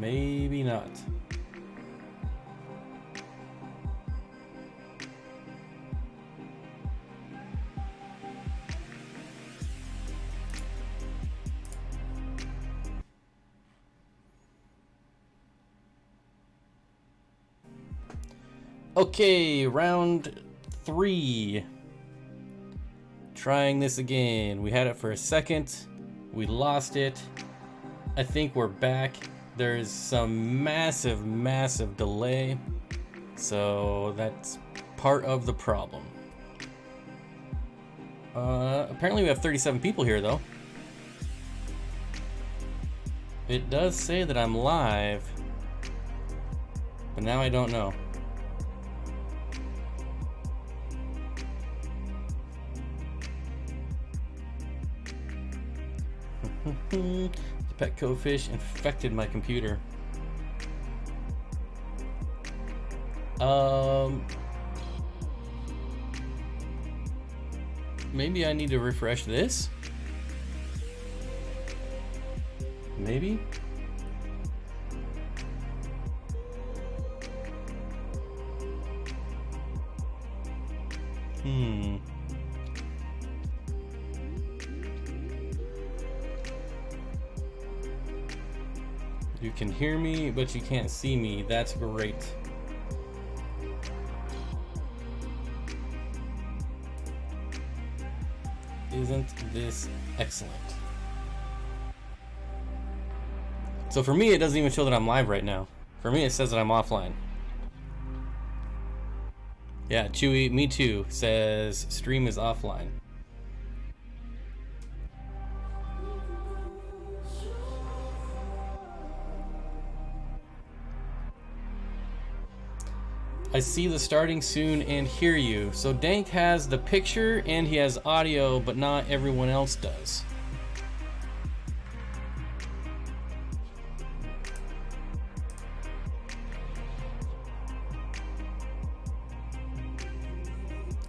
maybe not. Okay, round 3. Trying this again. We had it for a second. We lost it. I think we're back. There's some massive delay. So that's part of the problem. Apparently we have 37 people here though. It does say that I'm live, but now I don't know. The Petco fish infected my computer. Maybe I need to refresh this? Maybe? You can hear me, but you can't see me. That's great. Isn't this excellent? So for me, it doesn't even show that I'm live right now. For me, it says that I'm offline. Yeah, Chewy, me too, says stream is offline. I see the starting soon and hear you. So Dank has the picture and he has audio, but not everyone else does.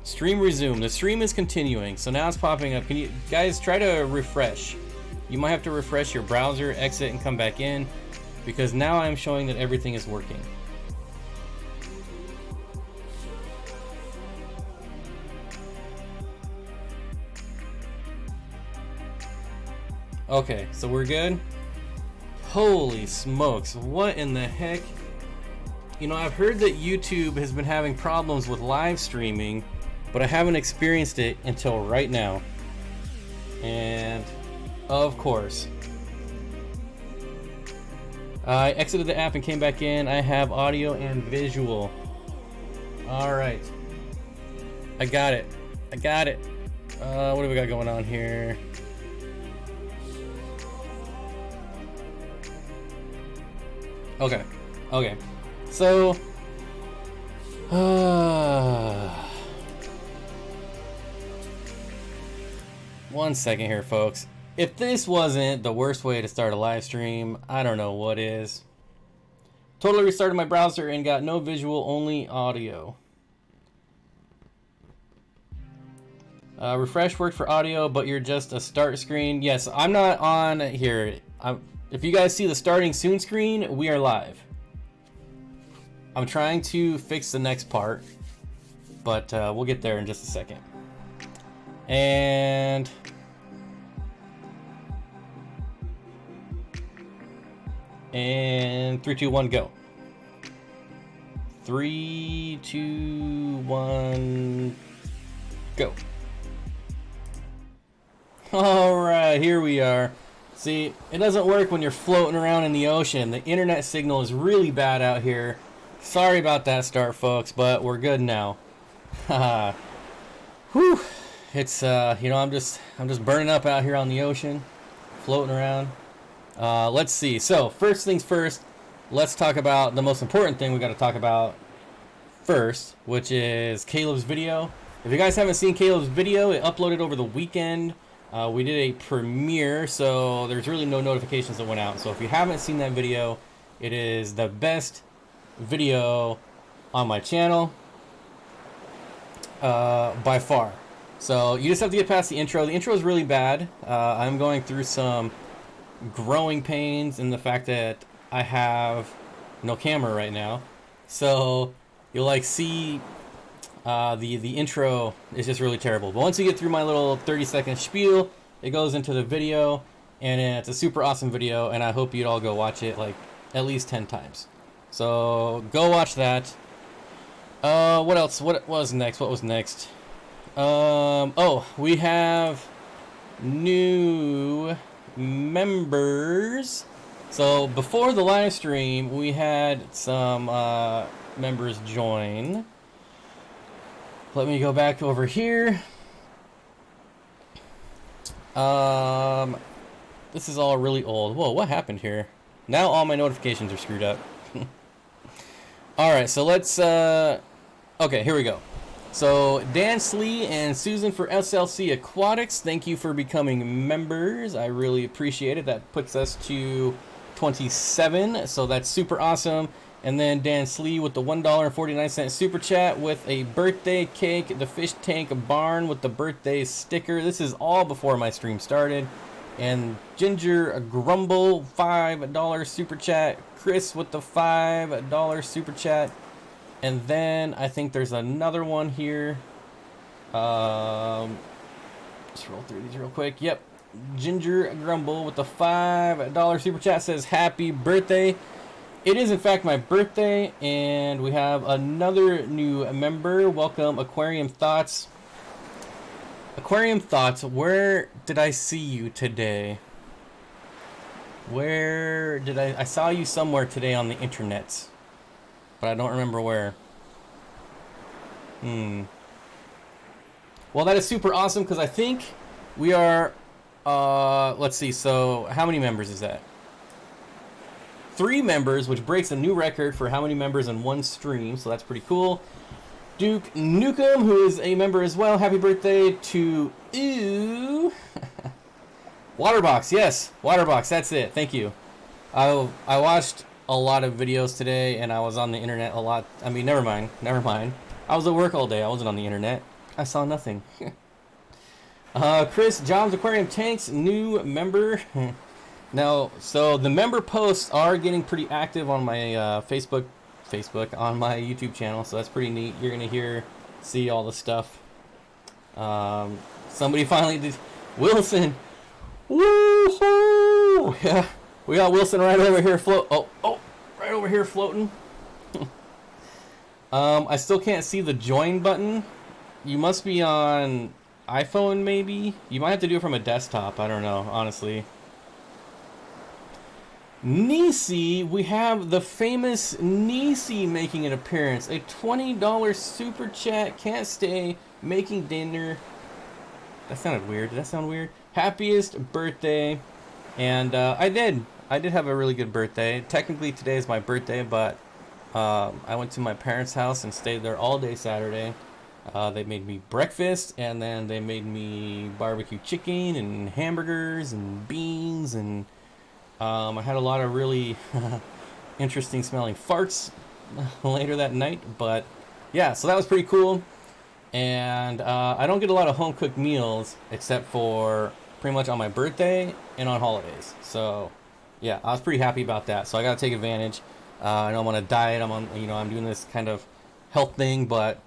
Stream resume. The stream is continuing, so now it's popping up. Can you guys try to refresh? You might have to refresh your browser, exit, and come back in, because now I'm showing that everything is working. Okay, so we're good. Holy smokes, what in the heck? You know, I've heard that YouTube has been having problems with live streaming, but I haven't experienced it until right now. And of course, I exited the app and came back in. I have audio and visual. All right, I got it. I got it. What do we got going on here? Okay, okay. So, one second here, folks. If this wasn't the worst way to start a live stream, I don't know what is. Totally restarted my browser and got no visual, only audio. Refresh worked for audio, but you're just a start screen. Yes, I'm not on here. If you guys see the starting soon screen, we are live. I'm trying to fix the next part, but we'll get there in just a second. And And 3, 2, 1, go. 3, 2, 1, go. All right, here we are. See, it doesn't work when you're floating around in the ocean. The internet signal is really bad out here. Sorry about that start, folks, but we're good now. Whew. It's you know, I'm just burning up out here on the ocean, floating around. Let's see. So first things first, let's talk about the most important thing we got to talk about first, which is Caleb's video. If you guys haven't seen Caleb's video, it uploaded over the weekend. We did a premiere, so there's really no notifications that went out. So if you haven't seen that video, it is the best video on my channel by far. So you just have to get past the intro. The intro is really bad. I'm going through some growing pains in the fact that I have no camera right now, so you'll like see the intro is just really terrible. But once you get through my little 30-second spiel, it goes into the video, and it's a super awesome video, and I hope you'd all go watch it like at least 10 times. So go watch that. What else? What was next? What was next? Oh, we have new members. So before the live stream, we had some members join. Let me go back over here. This is all really old. Whoa, what happened here? Now all my notifications are screwed up. Alright, so let's, okay, here we go. So, Dan Slee and Susan for SLC Aquatics, thank you for becoming members. I really appreciate it. That puts us to 27, so that's super awesome. And then Dan Slee with the $1.49 super chat with a birthday cake, the fish tank barn with the birthday sticker. This is all before my stream started. And Ginger Grumble, $5 super chat. Chris with the $5 super chat. And then I think there's another one here. Let's roll through these real quick. Yep. Ginger Grumble with the $5 super chat says happy birthday. It is in fact my birthday, and we have another new member. Welcome, Aquarium Thoughts. Aquarium Thoughts, where did I see you today? Where did I saw you somewhere today on the internet, but I don't remember where. Well, that is super awesome, because I think we are, let's see, so how many members is that? 3 members, which breaks a new record for how many members in one stream, so that's pretty cool. Duke Nukem, who is a member as well, happy birthday to you. Waterbox, yes, Waterbox, that's it, thank you. I watched a lot of videos today, and I was on the internet a lot. I mean, never mind. I was at work all day, I wasn't on the internet. I saw nothing. Chris Jobs Aquarium Tanks, new member. Now, so the member posts are getting pretty active on my Facebook, on my YouTube channel, so that's pretty neat. You're gonna see all the stuff. Somebody finally did. Wilson, woohoo! Yeah, we got Wilson right over here right over here floating. I still can't see the join button. You must be on iPhone, maybe. You might have to do it from a desktop. I don't know, honestly. Nisi, we have the famous Nisi making an appearance. A $20 super chat, can't stay, making dinner. That sounded weird. Did that sound weird? Happiest birthday. And I did have a really good birthday. Technically today is my birthday, but I went to my parents' house and stayed there all day Saturday. They made me breakfast, and then they made me barbecue chicken and hamburgers and beans, and I had a lot of really interesting smelling farts later that night, but yeah, so that was pretty cool. And I don't get a lot of home cooked meals except for pretty much on my birthday and on holidays. So yeah, I was pretty happy about that. So I gotta take advantage. I know I'm on a diet. I'm doing this kind of health thing, but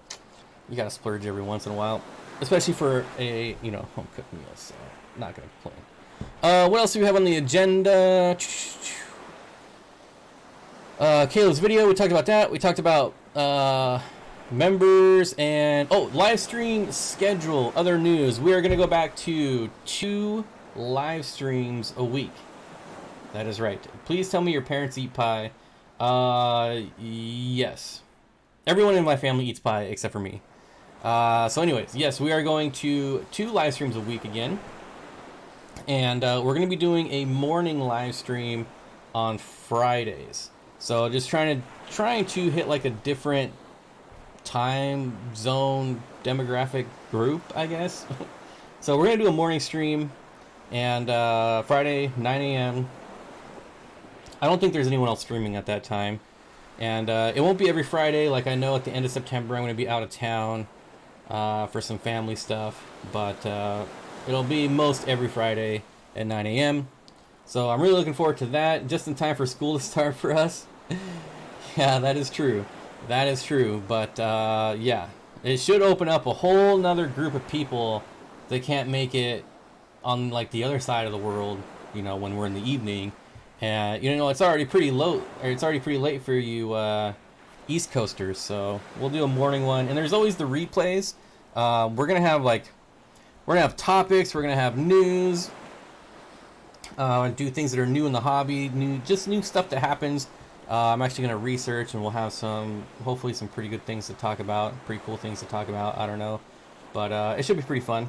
you gotta splurge every once in a while, especially for a home cooked meal. So not gonna complain. What else do we have on the agenda? Caleb's video, we talked about that. We talked about members and live stream schedule. Other news, we are going to go back to 2 live streams a week. That is right. Please tell me your parents eat pie. Yes, everyone in my family eats pie except for me. So anyways, yes, we are going to 2 live streams a week again. And we're going to be doing a morning live stream on Fridays. So just trying to hit like a different time zone demographic group, I guess. So we're going to do a morning stream, and Friday, 9 a.m. I don't think there's anyone else streaming at that time. And it won't be every Friday. Like, I know at the end of September I'm going to be out of town for some family stuff. But it'll be most every Friday at 9 a.m. So I'm really looking forward to that, just in time for school to start for us. Yeah, that is true. That is true. But yeah, it should open up a whole nother group of people that can't make it on like the other side of the world, you know, when we're in the evening. And you know, it's already pretty low, or it's already pretty late for you East Coasters. So we'll do a morning one, and there's always the replays. We're gonna have topics. We're gonna have news. And do things that are new in the hobby, new stuff that happens. I'm actually gonna research, and we'll have hopefully some pretty good things to talk about, pretty cool things to talk about. I don't know, but it should be pretty fun.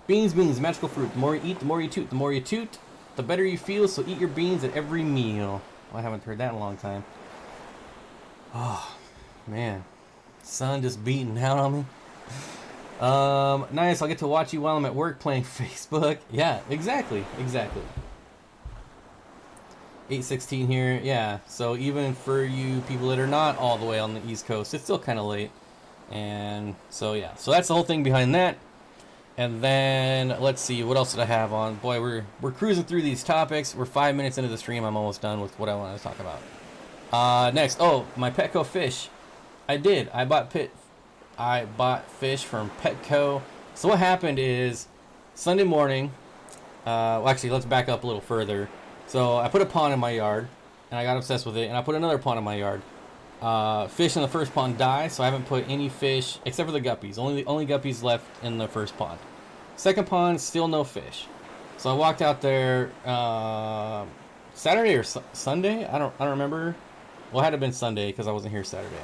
Beans, magical fruit. The more you eat, the more you toot. The more you toot, the better you feel. So eat your beans at every meal. Well, I haven't heard that in a long time. Oh man, sun just beating down on me. Nice. I'll get to watch you while I'm at work playing Facebook. Yeah, exactly. 8:16 here. Yeah. So even for you people that are not all the way on the East Coast, it's still kind of late. And so yeah. So that's the whole thing behind that. And then let's see, what else did I have on? Boy, we're cruising through these topics. We're 5 minutes into the stream. I'm almost done with what I wanted to talk about. Next, my Petco fish. I did. I bought fish from Petco. So what happened is Sunday morning. Well, actually, let's back up a little further. So I put a pond in my yard, and I got obsessed with it, and I put another pond in my yard. Fish in the first pond died, so I haven't put any fish except for the guppies. Only guppies left in the first pond. Second pond, still no fish. So I walked out there Saturday or Sunday. I don't remember. Well, it had to have been Sunday because I wasn't here Saturday.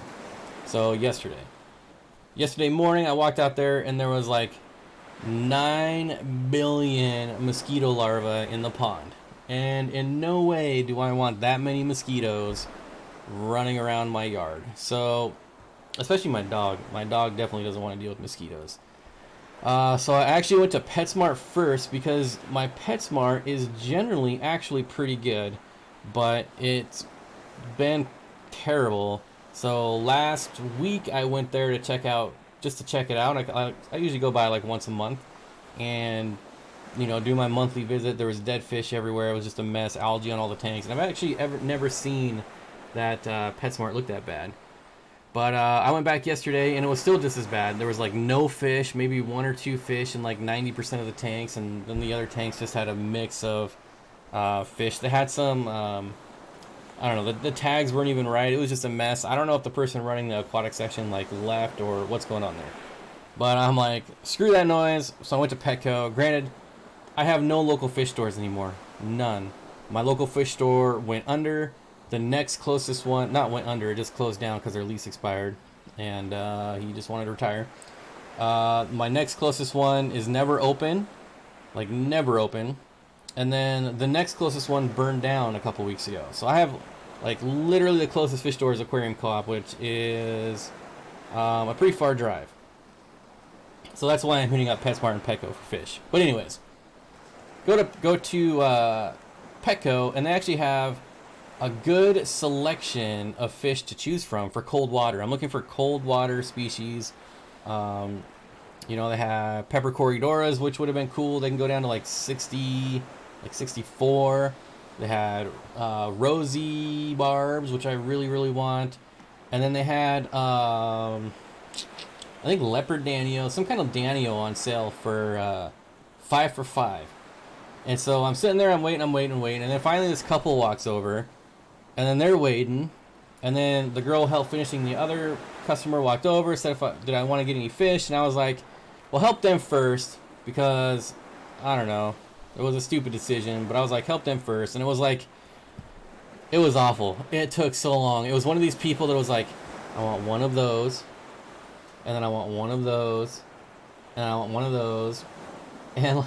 So yesterday morning, I walked out there and there was like 9 billion mosquito larvae in the pond. And in no way do I want that many mosquitoes running around my yard. So, especially my dog. My dog definitely doesn't want to deal with mosquitoes. So I actually went to PetSmart first because my PetSmart is generally actually pretty good, but it's been terrible. So last week I went there to check it out. I usually go by like once a month and, you know, do my monthly visit. There was dead fish everywhere. It was just a mess, algae on all the tanks. And I've actually never seen that PetSmart look that bad. But I went back yesterday and it was still just as bad. There was like no fish, maybe 1 or 2 fish in like 90% of the tanks, and then the other tanks just had a mix of fish. They had some, I don't know, the tags weren't even right. It was just a mess. I don't know if the person running the aquatic section like left or what's going on there. But I'm like, screw that noise. So I went to Petco. Granted, I have no local fish stores anymore. None. My local fish store went under. The next closest one, not went under, it just closed down because their lease expired. And he just wanted to retire. My next closest one is never open. Like, never open. And then the next closest one burned down a couple weeks ago. So I have, like, literally the closest fish store is Aquarium Co-op, which is a pretty far drive. So that's why I'm hitting up PetSmart and Petco for fish. But anyways, go to Petco, and they actually have a good selection of fish to choose from for cold water. I'm looking for cold water species. You know, they have pepper corridoras, which would have been cool. They can go down to like 60, like 64. They had rosy barbs, which I really, really want. And then they had, I think leopard danio, some kind of danio on sale for 5 for $5. And so I'm sitting there, I'm waiting. And then finally this couple walks over. And then they're waiting, and then the girl helped finishing the other customer walked over, said did I want to get any fish, and I was like, well, help them first, because, I don't know, it was a stupid decision, but I was like, help them first, and it was like, it was awful. It took so long. It was one of these people that was like, I want one of those, and then I want one of those, and I want one of those, and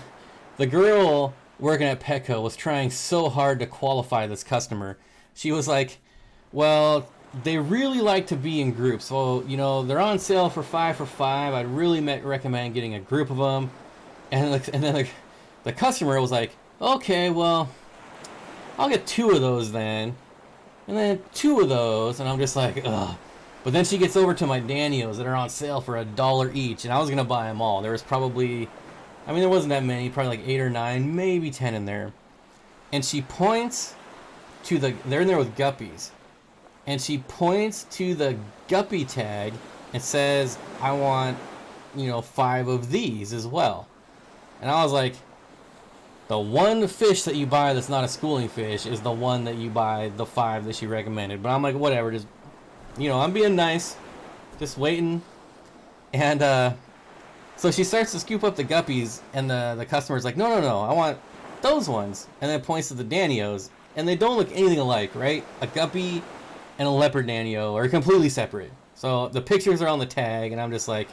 the girl working at Petco was trying so hard to qualify this customer. She was like, well, they really like to be in groups. So, you know, they're on sale for 5 for $5. I'd really recommend getting a group of them. And then the customer was like, okay, well, I'll get 2 of those then. And then 2 of those. And I'm just like, ugh. But then she gets over to my Danios that are on sale for $1 each. And I was going to buy them all. There was probably, I mean, there wasn't that many. Probably like 8 or 9, maybe 10 in there. and she points to they're in there with guppies, and she points to the guppy tag and says, I want, 5 of these as well. And I was like, the one fish that you buy that's not a schooling fish is the one that you buy the 5 that she recommended. But I'm like, whatever, just, I'm being nice, just waiting. And so she starts to scoop up the guppies, and the customer's like, no, I want those ones. And then points to the Danios, and they don't look anything alike, right? A guppy and a leopard Danio are completely separate. So the pictures are on the tag, and I'm just like,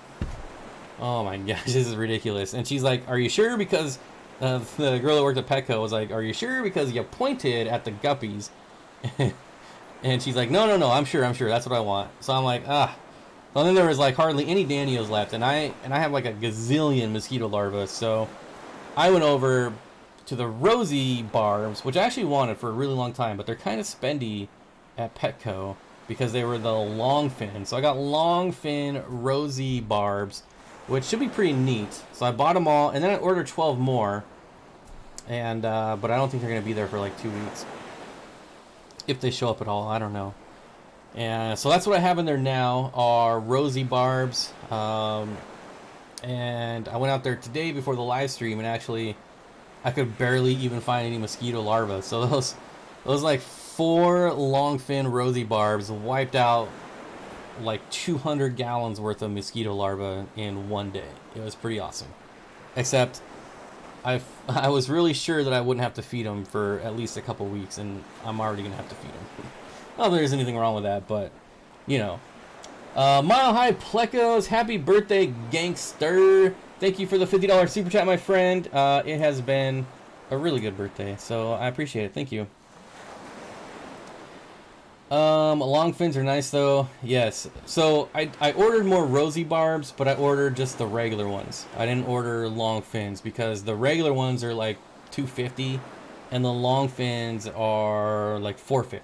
oh my gosh, this is ridiculous. And she's like, are you sure? Because the girl that worked at Petco was like, are you sure? Because you pointed at the guppies. And she's like, no, I'm sure, that's what I want. So I'm like, Well, then there was like hardly any Danios left, and I have like a gazillion mosquito larvae. So I went over to the rosy barbs, which I actually wanted for a really long time, but they're kind of spendy at Petco because they were the long fin. So I got long fin rosy barbs, which should be pretty neat. So I bought them all, and then I ordered 12 more, and but I don't think they're gonna be there for like 2 weeks, if they show up at all. I don't know. And so that's what I have in there now are rosy barbs. And I went out there today before the live stream, and actually I could barely even find any mosquito larvae. So those like 4 long fin rosy barbs wiped out like 200 gallons worth of mosquito larvae in one day. It was pretty awesome. Except I was really sure that I wouldn't have to feed them for at least a couple weeks, and I'm already gonna have to feed them. Not that there's anything wrong with that, but Mile High Plecos, happy birthday, gangster. Thank you for the $50 super chat, my friend. It has been a really good birthday, so I appreciate it. Thank you. Long fins are nice though. Yes. So I ordered more rosy barbs, but I ordered just the regular ones. I didn't order long fins because the regular ones are like $250 and the long fins are like $450.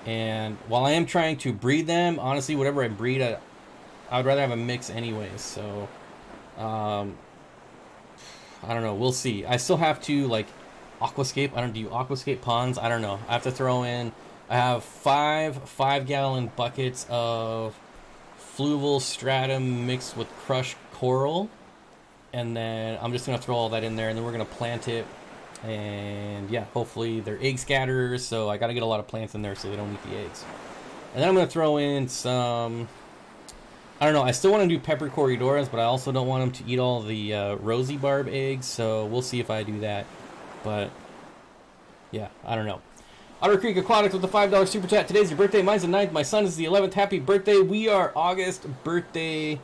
And while I am trying to breed them, honestly, whatever I breed, I would rather have a mix anyways. So, I don't know. We'll see. I still have to like aquascape. I don't do aquascape ponds. I don't know. I have to throw in. I have 5 buckets of fluval stratum mixed with crushed coral, and then I'm just gonna throw all that in there, and then we're gonna plant it. And yeah, hopefully they're egg scatterers, so I gotta get a lot of plants in there so they don't eat the eggs. And then I'm gonna throw in some, I don't know, I still want to do pepper corridoras, but I also don't want them to eat all the rosy barb eggs, so we'll see if I do that. But yeah, I don't know. Otter Creek Aquatics with the $5 super chat. Today's your birthday. Mine's the 9th. My son is the 11th. Happy birthday. We are August birthday. I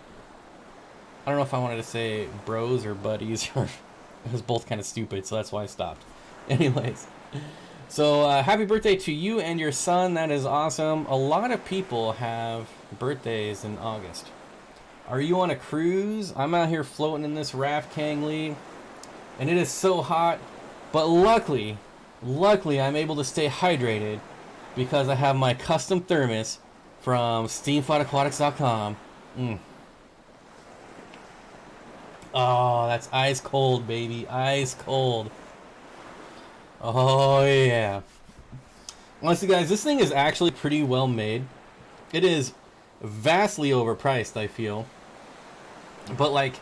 don't know if I wanted to say bros or buddies. It was both kind of stupid, so that's why I stopped. Anyways. So happy birthday to you and your son. That is awesome. A lot of people have birthdays in August. Are you on a cruise? I'm out here floating in this raft, Kanglee. And it is so hot. But luckily I'm able to stay hydrated because I have my custom thermos from SteenfottAquatics.com. Oh, that's ice cold, baby. Ice cold. Oh, yeah. Honestly, guys, this thing is actually pretty well made. It is vastly overpriced, I feel. But, like,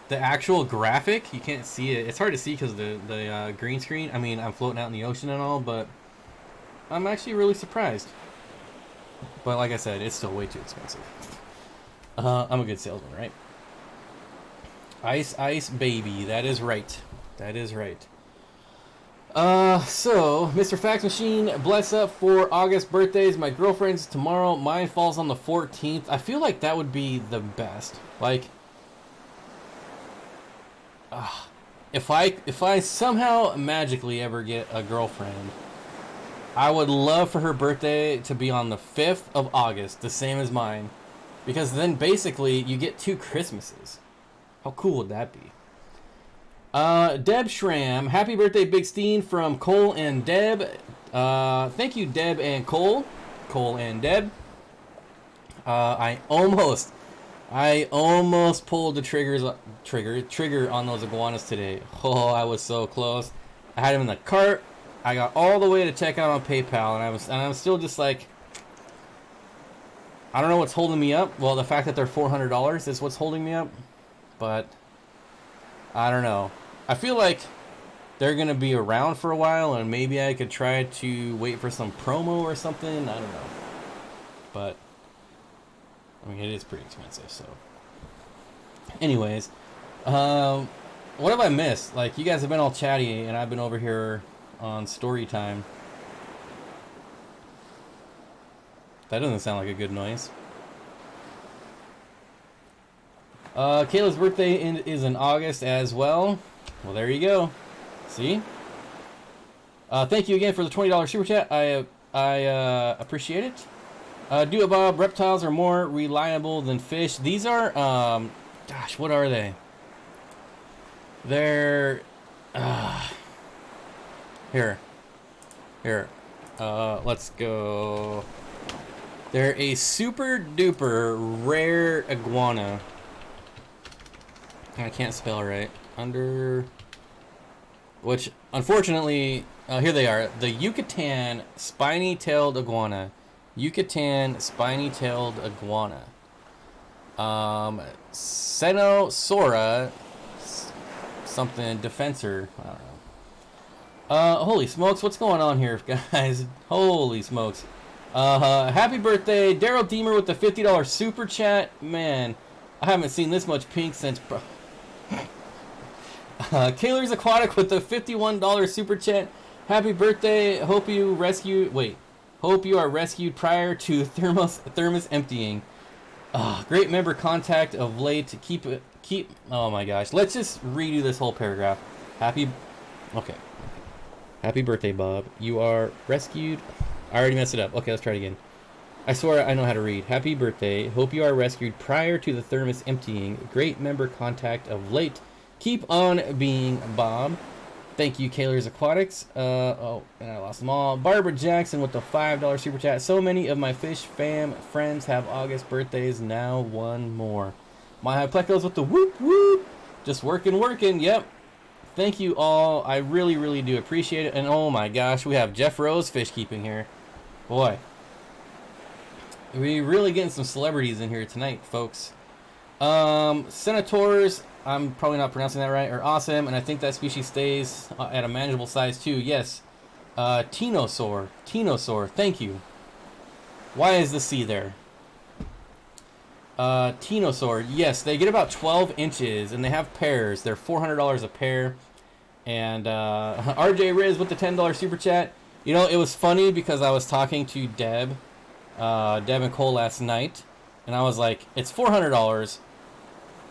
the actual graphic, you can't see it. It's hard to see because of the green screen. I mean, I'm floating out in the ocean and all, but I'm actually really surprised. But like I said, it's still way too expensive. I'm a good salesman, right? Ice, baby. That is right. That is right. So, Mr. Fax Machine, bless up for August birthdays. My girlfriend's tomorrow. Mine falls on the 14th. I feel like that would be the best. Like, if I somehow magically ever get a girlfriend, I would love for her birthday to be on the 5th of August, the same as mine, because then basically you get 2 Christmases. How cool would that be? Deb Schramm, happy birthday, Big Steen, from Cole and Deb. Thank you, Deb and Cole. Cole and Deb. I almost pulled the trigger on those iguanas today. Oh, I was so close. I had them in the cart. I got all the way to check out on PayPal, and I'm still just like, I don't know what's holding me up. Well, the fact that they're $400 is what's holding me up, but I don't know. I feel like they're gonna be around for a while, and maybe I could try to wait for some promo or something. I don't know, but I mean, it is pretty expensive. So, anyways, what have I missed? Like, you guys have been all chatty, and I've been over here on story time. That doesn't sound like a good noise. Kayla's birthday is in August as well. Well, there you go. See? Thank you again for the $20 super chat. I appreciate it. Do it, Bob. Reptiles are more reliable than fish. These are, gosh, what are they? They're, here. Let's go. They're a super duper rare iguana. I can't spell right. Which, unfortunately, here they are. The Yucatan spiny-tailed iguana. Yucatan spiny-tailed iguana. Senosora something defensor. I don't know. Holy smokes, what's going on here, guys? Holy smokes. Happy birthday, Daryl Deemer with the $50 super chat. Man, I haven't seen this much pink since... Kayler's Aquatic with the $51 super chat. Happy birthday. Hope you are rescued prior to thermos emptying. Great member contact of late. Keep. Oh my gosh. Let's just redo this whole paragraph. Happy birthday, Bob. You are rescued. I already messed it up. Okay, let's try it again. I swear I know how to read. Happy birthday. Hope you are rescued prior to the thermos emptying. Great member contact of late. Keep on being Bob. Thank you, Kayler's Aquatics. And I lost them all. Barbara Jackson with the $5 super chat. So many of my fish fam friends have August birthdays. Now one more. My high plecos with the whoop whoop. Just working. Yep. Thank you all. I really, really do appreciate it. And oh my gosh, we have Jeff Rose fish keeping here. Boy. We really getting some celebrities in here tonight, folks. Senators, I'm probably not pronouncing that right, are awesome, and I think that species stays at a manageable size too. Yes. Tenosaur, thank you. Why is the C there? Tenosaur, yes, they get about 12 inches, and they have pairs. They're $400 a pair. And RJ Riz with the $10 super chat. You know, it was funny because I was talking to Deb and Cole last night, and I was like, it's $400.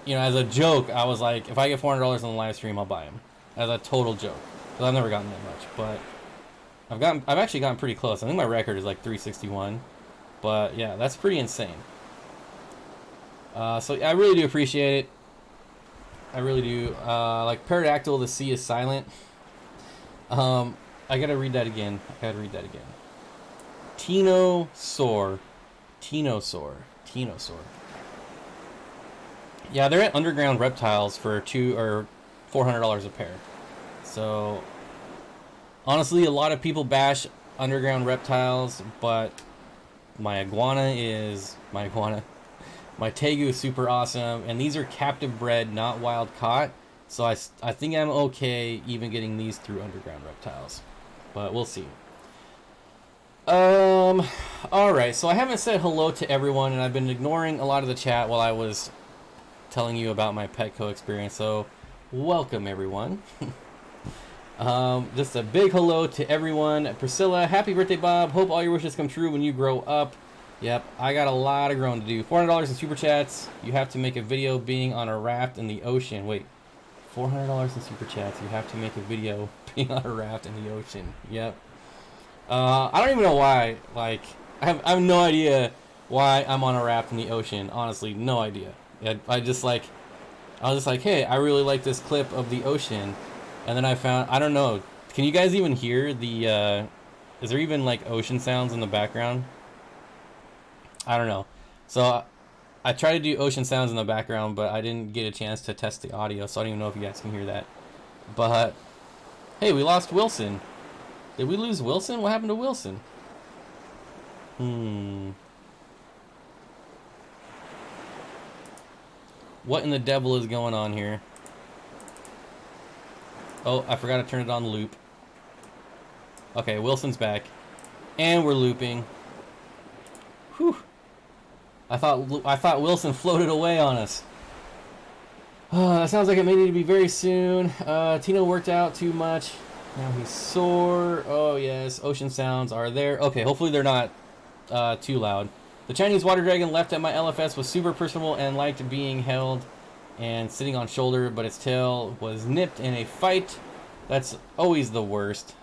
You know, as a joke, I was like, if I get $400 on the live stream, I'll buy them. As a total joke, because I've never gotten that much, but I've actually gotten pretty close. I think my record is like 361, but yeah, that's pretty insane. So I really do appreciate it. I really do. Like pterodactyl, the C is silent. I gotta read that again. Tenosaur. Yeah, they're at Underground Reptiles for $200 or $400 a pair. So, honestly, a lot of people bash Underground Reptiles, but my Tegu is super awesome, and these are captive bred, not wild caught. So I think I'm okay even getting these through Underground Reptiles, but we'll see. Alright, so I haven't said hello to everyone, and I've been ignoring a lot of the chat while I was telling you about my Petco experience, so welcome everyone. Just a big hello to everyone. Priscilla, happy birthday, Bob. Hope all your wishes come true when you grow up. Yep, I got a lot of growing to do. $400 in super chats. You have to make a video being on a raft in the ocean. Wait, $400 in super chats. You have to make a video being on a raft in the ocean. Yep. I don't even know why. Like, I have no idea why I'm on a raft in the ocean. Honestly, no idea. I was just like, hey, I really like this clip of the ocean, and then I found, I don't know, can you guys even hear the, is there even like ocean sounds in the background? I don't know. So I tried to do ocean sounds in the background, but I didn't get a chance to test the audio, so I don't even know if you guys can hear that. But hey, we lost Wilson. Did we lose Wilson? What happened to Wilson? What in the devil is going on here? Oh, I forgot to turn it on loop. Okay, Wilson's back. And we're looping. Whew. I thought Wilson floated away on us. That sounds like it may need to be very soon. Tino worked out too much. Now he's sore. Oh, yes. Ocean sounds are there. Okay, hopefully they're not too loud. The Chinese water dragon left at my LFS was super personable and liked being held and sitting on shoulder, but its tail was nipped in a fight. That's always the worst.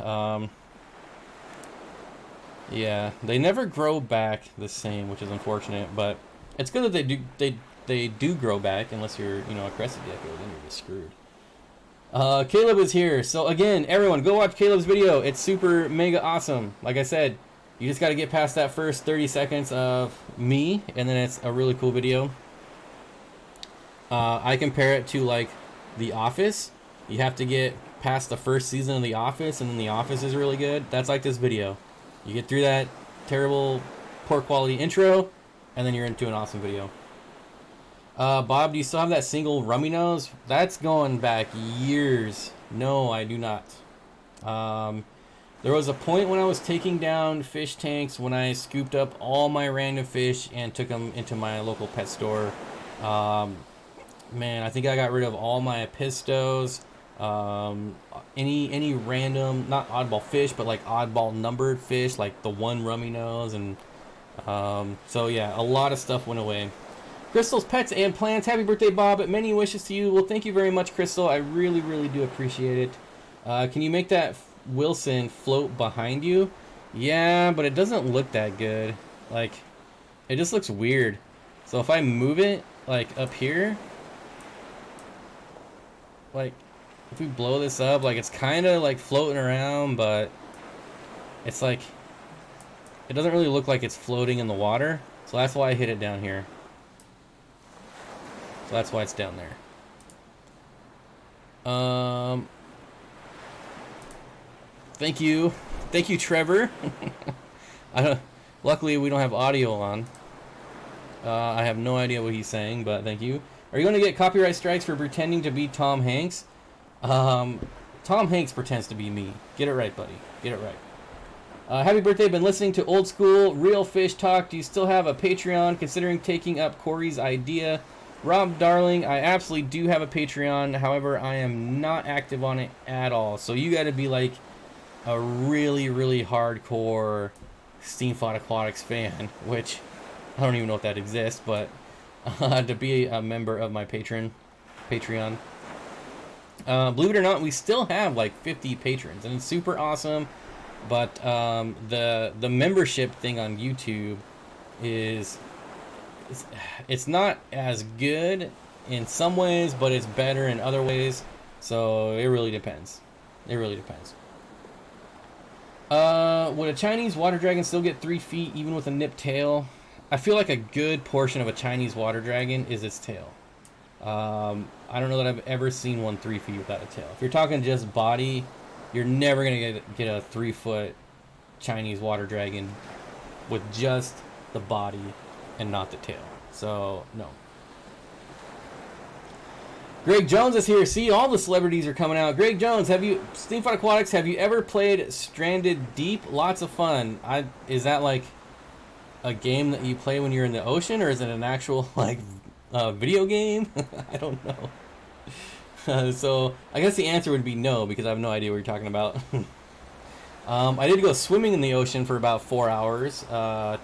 Yeah, they never grow back the same, which is unfortunate, but it's good that they do grow back, unless you're, you know, a crested gecko, then you're just screwed. Caleb is here. So again, everyone, go watch Caleb's video. It's super mega awesome. Like I said, you just got to get past that first 30 seconds of me, and then it's a really cool video. I compare it to, like, The Office. You have to get past the first season of The Office, and then The Office is really good. That's like this video. You get through that terrible, poor quality intro, and then you're into an awesome video. Bob, do you still have that single rummy nose? That's going back years. No, I do not. There was a point when I was taking down fish tanks when I scooped up all my random fish and took them into my local pet store. Man, I think I got rid of all my pistos. Any random, not oddball fish, but like oddball numbered fish, like the one rummy nose, and so yeah, a lot of stuff went away. Crystal's pets and plants. Happy birthday, Bob. Many wishes to you. Well, thank you very much, Crystal. I really, really do appreciate it. Can you make that Wilson float behind you? Yeah, but it doesn't look that good. Like, it just looks weird. So if I move it, like, up here, like, if we blow this up, like, it's kind of, like, floating around, but it's, like, it doesn't really look like it's floating in the water. So that's why I hit it down here. So that's why it's down there. Thank you, Trevor. Luckily, we don't have audio on. I have no idea what he's saying, but thank you. Are you going to get copyright strikes for pretending to be Tom Hanks? Tom Hanks pretends to be me. Get it right, buddy. Get it right. Happy birthday. Been listening to old school real fish talk. Do you still have a Patreon? Considering taking up Corey's idea. Rob Darling, I absolutely do have a Patreon. However, I am not active on it at all. So you got to be like a really, really hardcore Steenfott Aquatics fan, which I don't even know if that exists, but to be a member of my Patreon. Believe it or not, we still have like 50 patrons, and it's super awesome. But the membership thing on YouTube is it's not as good in some ways, but it's better in other ways. So it really depends. It really depends. Would a Chinese water dragon still get 3 feet even with a nipped tail? I feel like a good portion of a Chinese water dragon is its tail. I don't know that I've ever seen one 3 feet without a tail. If you're talking just body, you're never gonna get a 3-foot Chinese water dragon with just the body and not the tail. So no. Greg Jones is here. See, all the celebrities are coming out. Greg Jones, Steenfott Aquatics, have you ever played Stranded Deep? Lots of fun. Is that like a game that you play when you're in the ocean, or is it an actual like video game? I don't know. So I guess the answer would be no, because I have no idea what you're talking about. I did go swimming in the ocean for about 4 hours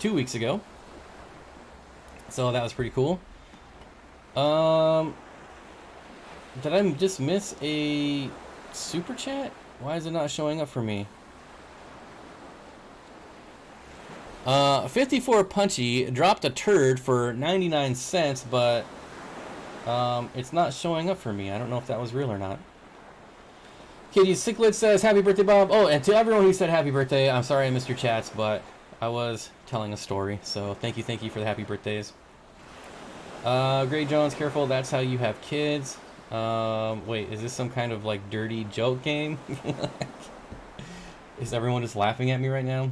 2 weeks ago. So that was pretty cool. Did I just miss a super chat? Why is it not showing up for me? 54 Punchy dropped a turd for 99 cents, but it's not showing up for me. I don't know if that was real or not. Katie Cichlid says, happy birthday, Bob. Oh, and to everyone who said happy birthday, I'm sorry I missed your chats, but I was telling a story. So thank you for the happy birthdays. Gray Jones, careful, that's how you have kids. Wait, is this some kind of like dirty joke game? Is everyone just laughing at me right now?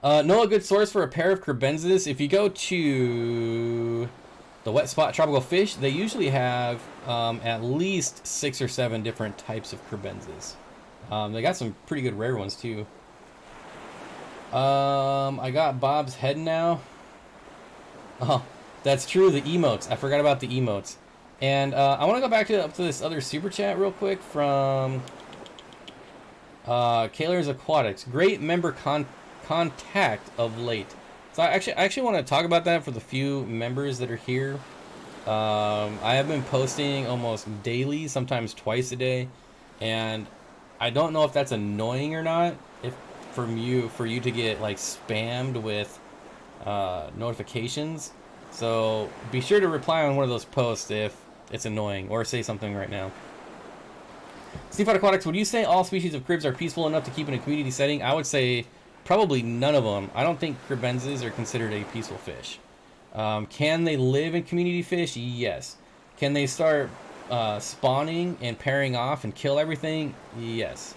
Know a good source for a pair of cribenzas? If you go to the Wet Spot Tropical Fish, they usually have at least 6 or 7 different types of cribenzas. They got some pretty good rare ones too. I got Bob's head now. Oh, that's true. The emotes. I forgot about the emotes. And I want to go back to this other super chat real quick from Kaler's Aquatics. Great member contact of late. So I actually want to talk about that for the few members that are here. I have been posting almost daily, sometimes twice a day, and I don't know if that's annoying or not. If for you to get like spammed with notifications. So be sure to reply on one of those posts if it's annoying, or say something right now. Steenfott Aquatics, would you say all species of cribs are peaceful enough to keep in a community setting? I would say probably none of them. I don't think cribenzas are considered a peaceful fish. Can they live in community fish? Yes. Can they start spawning and pairing off and kill everything? Yes.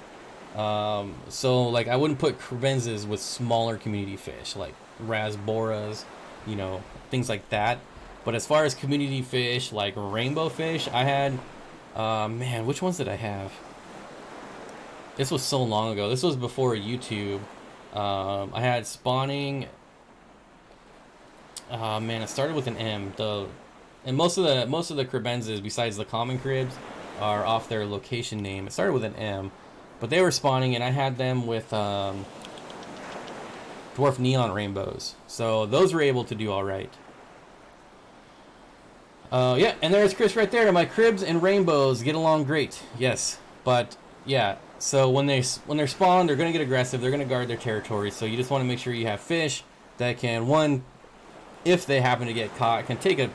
So like I wouldn't put cribenzas with smaller community fish like rasboras, you know, things like that. But as far as community fish like rainbow fish, I had man, which ones did I have? This was so long ago. This was before YouTube. I had spawning. Man, it started with an M. And most of the cribenzas, besides the common cribs, are off their location name. It started with an M, but they were spawning, and I had them with dwarf neon rainbows. So those were able to do all right. Yeah, and there's Chris right there. My cribs and rainbows get along great. Yes, but yeah. So when they're spawned, they're gonna get aggressive. They're gonna guard their territory. So you just want to make sure you have fish that can, one, if they happen to get caught, can take a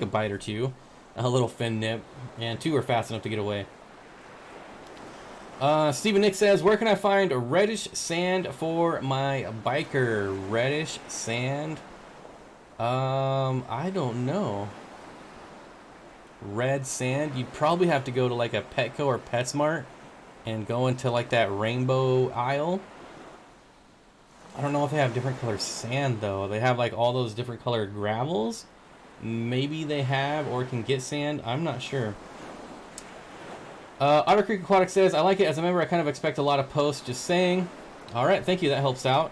bite or two, a little fin nip, and 2 are fast enough to get away. Stephen Nick says, where can I find reddish sand for my biker? Reddish sand? I don't know. Red sand? You'd probably have to go to like a Petco or PetSmart and go into like that rainbow aisle. I don't know if they have different color sand though. They have like all those different colored gravels. Maybe they have or can get sand. I'm not sure. Otter Creek Aquatic says, I like it. As a member, I kind of expect a lot of posts. Just saying. All right, thank you. That helps out.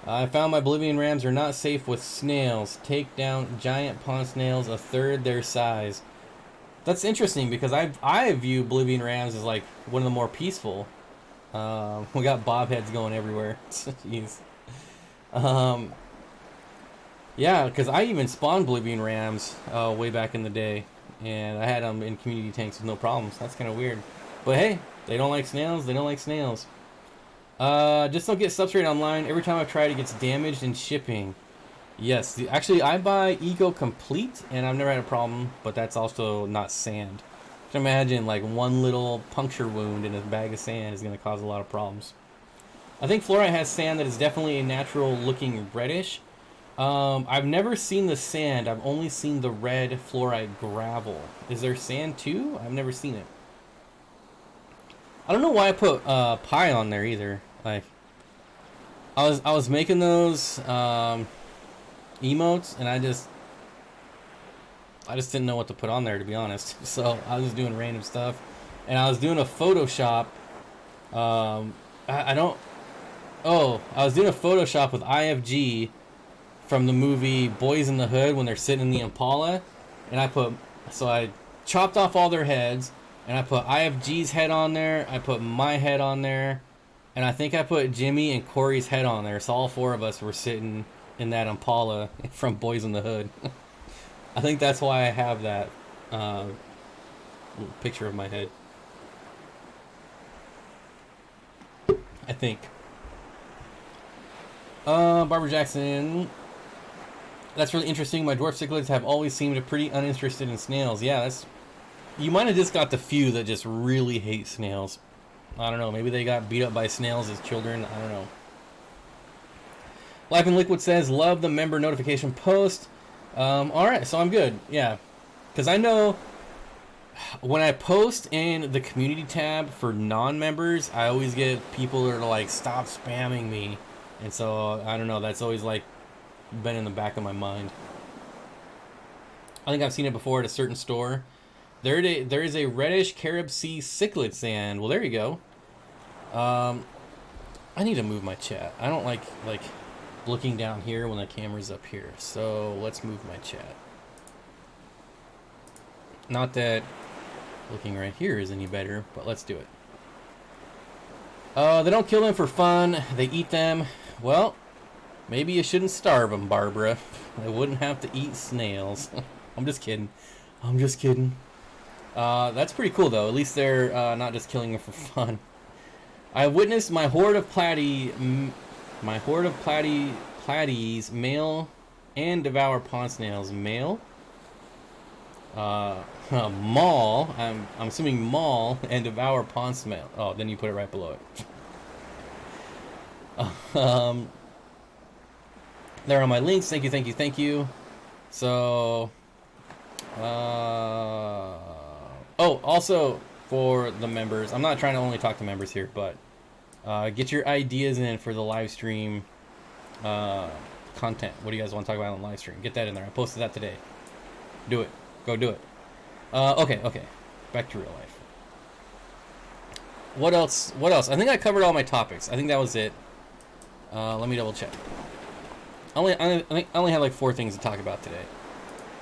I found my Bolivian rams are not safe with snails. Take down giant pond snails a third their size. That's interesting because I view Bolivian rams as like one of the more peaceful. We got bob heads going everywhere. Jeez. Yeah, because I even spawned Bolivian rams way back in the day, and I had them in community tanks with no problems. That's kind of weird. But hey, they don't like snails. They don't like snails. Just don't get substrate online. Every time I've tried, it gets damaged in shipping. Yes, actually, I buy Eco Complete, and I've never had a problem, but that's also not sand. You can imagine, like, one little puncture wound in a bag of sand is going to cause a lot of problems. I think fluorite has sand that is definitely a natural-looking reddish. I've never seen the sand. I've only seen the red fluorite gravel. Is there sand, too? I've never seen it. I don't know why I put pie on there either. Like, I was making those emotes, and I just didn't know what to put on there, to be honest. So I was doing random stuff, and I was doing a Photoshop. I was doing a Photoshop with IFG from the movie Boys in the Hood when they're sitting in the Impala, and I chopped off all their heads. And I put IFG's head on there, I put my head on there, and I think I put Jimmy and Corey's head on there. So all 4 of us were sitting in that Impala from Boys in the Hood. I think that's why I have that picture of my head. I think. Barbara Jackson. That's really interesting. My dwarf cichlids have always seemed pretty uninterested in snails. Yeah, that's... You might have just got the few that just really hate snails. I don't know. Maybe they got beat up by snails as children. I don't know. Life in Liquid says, love the member notification post. Alright, so I'm good. Yeah. Because I know when I post in the community tab for non-members, I always get people that are like, stop spamming me. And so, I don't know, that's always like been in the back of my mind. I think I've seen it before at a certain store. There is a reddish Carib Sea cichlid sand. Well, there you go. I need to move my chat. I don't like looking down here when the camera's up here. So let's move my chat. Not that looking right here is any better, but let's do it. They don't kill them for fun. They eat them. Well, maybe you shouldn't starve them, Barbara. They wouldn't have to eat snails. I'm just kidding. I'm just kidding. That's pretty cool, though. At least they're not just killing them for fun. I witnessed my horde of platies male and devour pond snails. Male? Maul. I'm assuming maul and devour pond snail. Oh, then you put it right below it. There are my links. Thank you, thank you, thank you. So, oh, also for the members, I'm not trying to only talk to members here, but get your ideas in for the live stream content. What do you guys want to talk about on the live stream? Get that in there. I posted that today. Do it. Go do it. Okay. Back to real life. What else? I think I covered all my topics. I think that was it. Let me double check. I only had like 4 things to talk about today.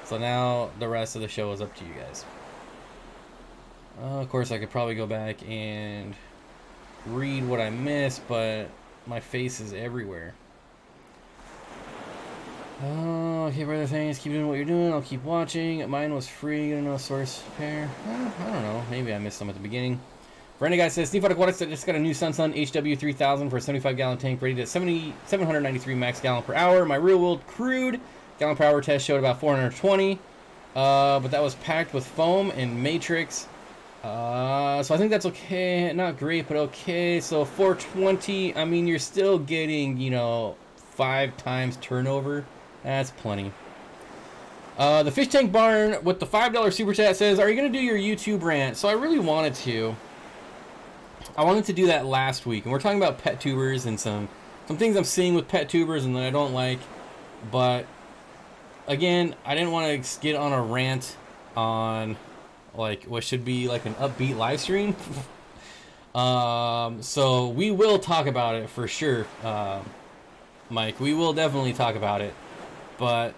So now the rest of the show is up to you guys. Of course, I could probably go back and read what I missed, but my face is everywhere. Oh, okay, brother, thanks. Keep doing what you're doing. I'll keep watching. Mine was free. Gonna know source pair. I don't know. Maybe I missed some at the beginning. Brandon guy says, Steenfott Aquatics just got a new Sun HW3000 for a 75-gallon tank rated at 793 max gallon per hour. My real world crude gallon per hour test showed about 420, but that was packed with foam and matrix. So I think that's okay. Not great, but okay. So 420, I mean, you're still getting, 5 times turnover. That's plenty. The Fish Tank Barn with the $5 super chat says, are you going to do your YouTube rant? So I really wanted to. I wanted to do that last week, and we're talking about pet tubers and some things I'm seeing with pet tubers and that I don't like. But again, I didn't want to get on a rant on like what should be like an upbeat live stream. So we will talk about it for sure, Mike. We will definitely talk about it, but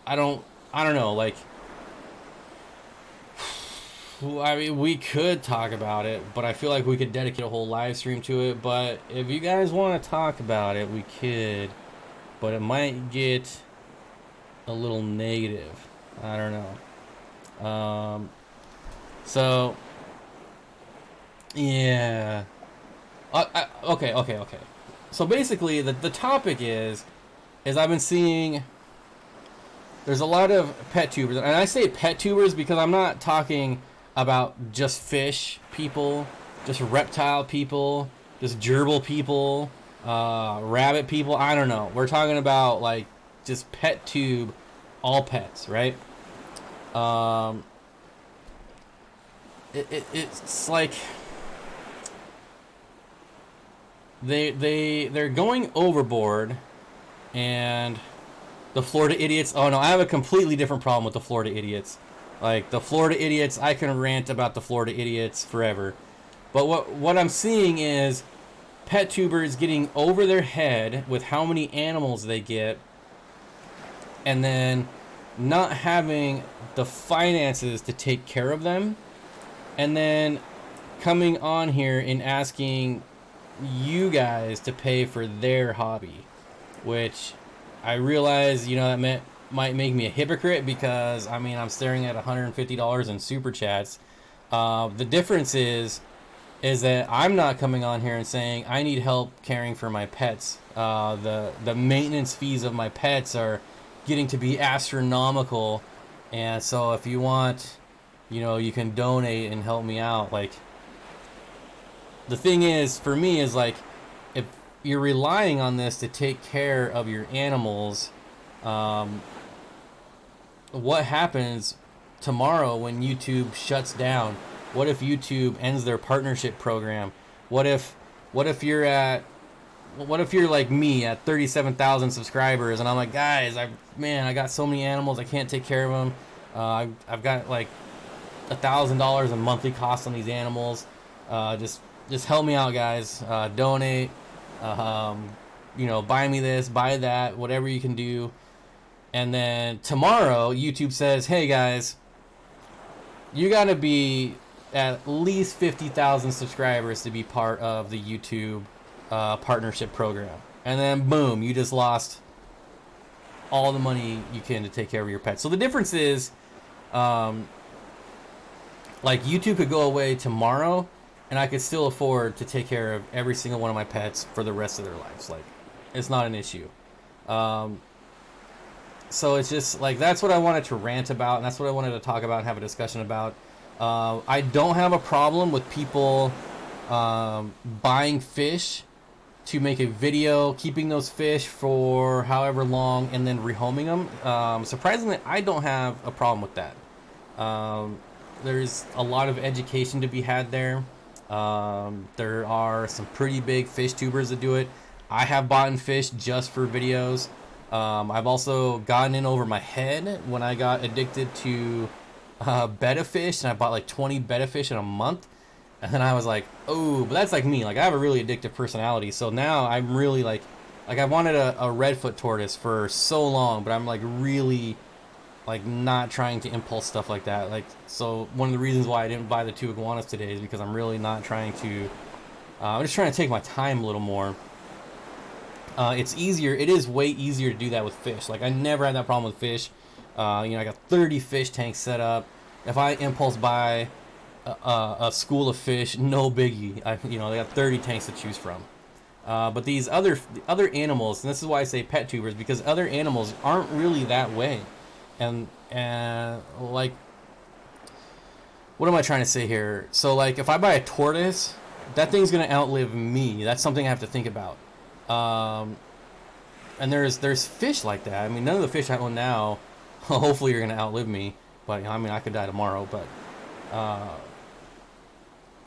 I don't know, like, I mean, we could talk about it, but I feel like we could dedicate a whole live stream to it. But if you guys want to talk about it, we could, but it might get a little negative. I don't know. So yeah. Okay. So basically, the topic is I've been seeing there's a lot of pet tubers, and I say pet tubers because I'm not talking about just fish people, just reptile people, just gerbil people, rabbit people. I don't know. We're talking about like just pet tube, all pets, right? It's like they're going overboard, and the Florida idiots. Oh no, I have a completely different problem with the Florida idiots. Like the Florida idiots, I can rant about the Florida idiots forever. But what I'm seeing is pet tubers getting over their head with how many animals they get, and then not having the finances to take care of them, and then coming on here and asking you guys to pay for their hobby, which I realize, that might make me a hypocrite because, I mean, I'm staring at $150 in super chats. The difference is that I'm not coming on here and saying I need help caring for my pets. The maintenance fees of my pets are getting to be astronomical, and so if you want, you can donate and help me out. Like, the thing is, for me, is like, if you're relying on this to take care of your animals, what happens tomorrow when YouTube shuts down? What if YouTube ends their partnership program? What if you're like me at 37,000 subscribers and I'm like, guys, I got so many animals, I can't take care of them. I've got like $1,000 in monthly costs on these animals. Just help me out, guys. Donate. Buy me this, buy that, whatever you can do. And then tomorrow, YouTube says, hey guys, you gotta be at least 50,000 subscribers to be part of the YouTube partnership program. And then boom, you just lost all the money you can to take care of your pets. So the difference is, like, YouTube could go away tomorrow and I could still afford to take care of every single one of my pets for the rest of their lives. Like, it's not an issue. So it's just like, that's what I wanted to rant about, and that's what I wanted to talk about and have a discussion about. I don't have a problem with people buying fish to make a video, keeping those fish for however long, and then rehoming them. Surprisingly, I don't have a problem with that. There's a lot of education to be had there. There are some pretty big fish tubers that do it. I have bought fish just for videos. I've also gotten in over my head when I got addicted to betta fish, and I bought like 20 betta fish in a month. And then I was like, oh, but that's like me. Like, I have a really addictive personality. So now I'm really like I wanted a redfoot tortoise for so long, but I'm like really like not trying to impulse stuff like that. Like, so one of the reasons why I didn't buy the 2 iguanas today is because I'm really not trying to, I'm just trying to take my time a little more. It's easier. It is way easier to do that with fish. Like, I never had that problem with fish. I got 30 fish tanks set up. If I impulse buy a school of fish, no biggie. They got 30 tanks to choose from. But these other animals, and this is why I say pet tubers, because other animals aren't really that way. And like, what am I trying to say here? So, like, if I buy a tortoise, that thing's gonna outlive me. That's something I have to think about. And there's fish like that. I mean, none of the fish I own now, hopefully, are gonna outlive me. But I mean, I could die tomorrow. But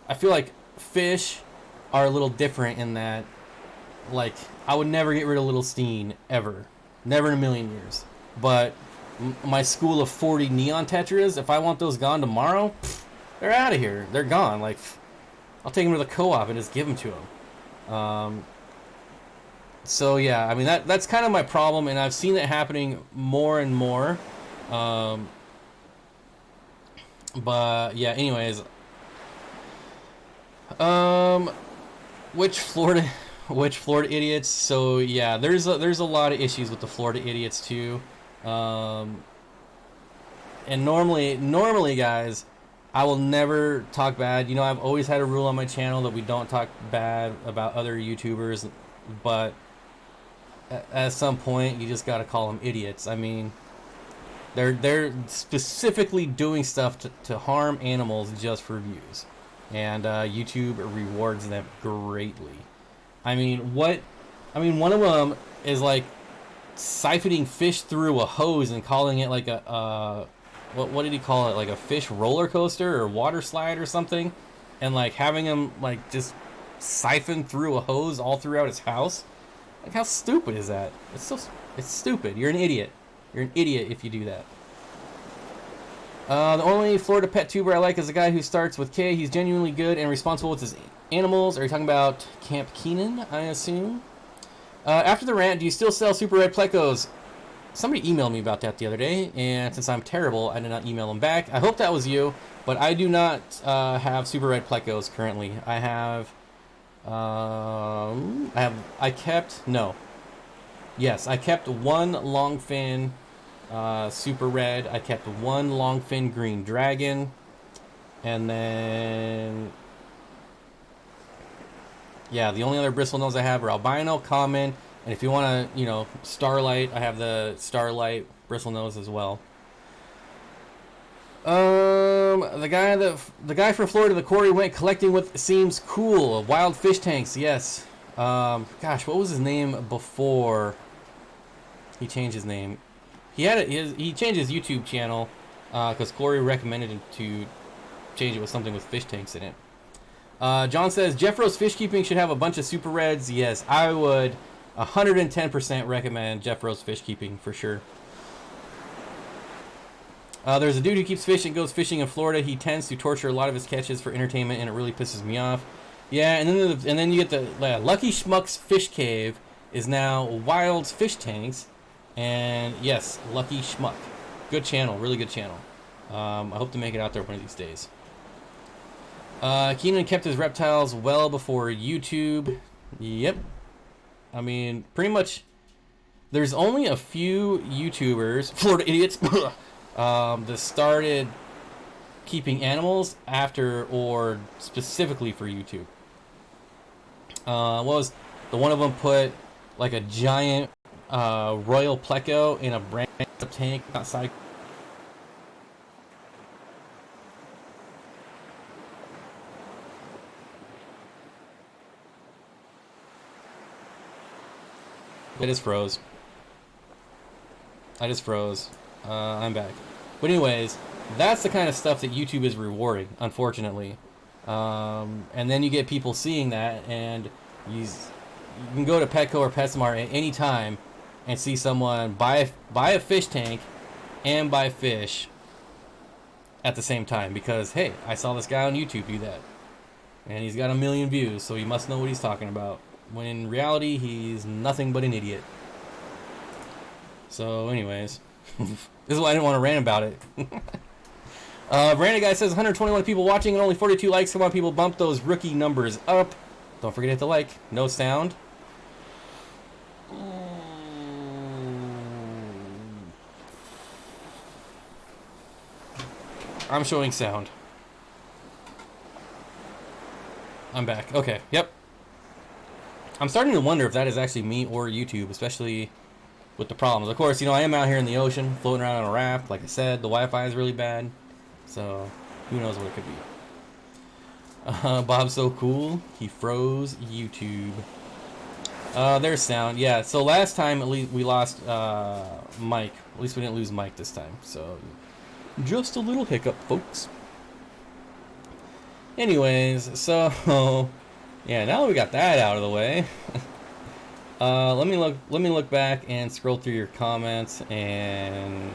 I feel like fish are a little different in that, like, I would never get rid of little Steen ever, never in a million years. But my school of 40 neon tetras, if I want those gone tomorrow, they're out of here. They're gone. Like, I'll take them to the co-op and just give them to them. So yeah, I mean, that's kind of my problem, and I've seen it happening more and more. But yeah, anyways, which Florida idiots? So yeah, there's a lot of issues with the Florida idiots too. And normally, guys, I will never talk bad. I've always had a rule on my channel that we don't talk bad about other YouTubers, but at some point, you just gotta call them idiots. I mean, they're specifically doing stuff to harm animals just for views, and YouTube rewards them greatly. I mean, one of them is like siphoning fish through a hose and calling it like a what did he call it? Like a fish roller coaster or water slide or something, and like having him like just siphon through a hose all throughout his house. Like, how stupid is that? It's stupid. You're an idiot. You're an idiot if you do that. The only Florida pet tuber I like is a guy who starts with K. He's genuinely good and responsible with his animals. Are you talking about Camp Keenan, I assume? After the rant, do you still sell super red plecos? Somebody emailed me about that the other day, and since I'm terrible, I did not email them back. I hope that was you, but I do not have super red plecos currently. I kept one longfin super red. I kept one longfin green dragon, and then yeah, the only other bristlenose I have are albino, common, and if you want to, starlight, I have the starlight bristlenose as well. The guy from Florida, the Corey went collecting with seems cool. Wild fish tanks, yes. Gosh, what was his name before he changed his name? He changed his YouTube channel. because Corey recommended to change it with something with fish tanks in it. John says, Jeffro's fish keeping should have a bunch of super reds. Yes, I would 110% recommend Jeffro's fish keeping for sure. There's a dude who keeps fish and goes fishing in Florida. He tends to torture a lot of his catches for entertainment, and it really pisses me off. Yeah, and then you get the Lucky Schmuck's Fish Cave is now Wild's Fish Tanks, and yes, Lucky Schmuck, good channel, really good channel. I hope to make it out there one of these days. Keenan kept his reptiles well before YouTube. Yep. I mean, pretty much, there's only a few YouTubers, Florida idiots, that started keeping animals after or specifically for YouTube. What was the one of them put like a giant royal pleco in a brand new tank outside. It just froze. I just froze. I'm back. But anyways, that's the kind of stuff that YouTube is rewarding, unfortunately. And then you get people seeing that, and you can go to Petco or PetSmart at any time and see someone buy a fish tank and buy fish at the same time because, hey, I saw this guy on YouTube do that. And he's got 1 million views, so he must know what he's talking about. When in reality, he's nothing but an idiot. So anyways, this is why I didn't want to rant about it. Brandon guy says 121 people watching and only 42 likes. Come on, people, bump those rookie numbers up. Don't forget to hit the like. No sound. I'm showing sound. I'm back. Okay, yep. I'm starting to wonder if that is actually me or YouTube, especially with the problems. Of course, I am out here in the ocean, floating around on a raft. Like I said, the Wi-Fi is really bad. So, who knows what it could be. Bob's so cool. He froze YouTube. There's sound. Yeah, so last time at least we lost Mike. At least we didn't lose Mike this time. So, just a little hiccup, folks. Anyways, so yeah, now we got that out of the way. Let me look back and scroll through your comments, and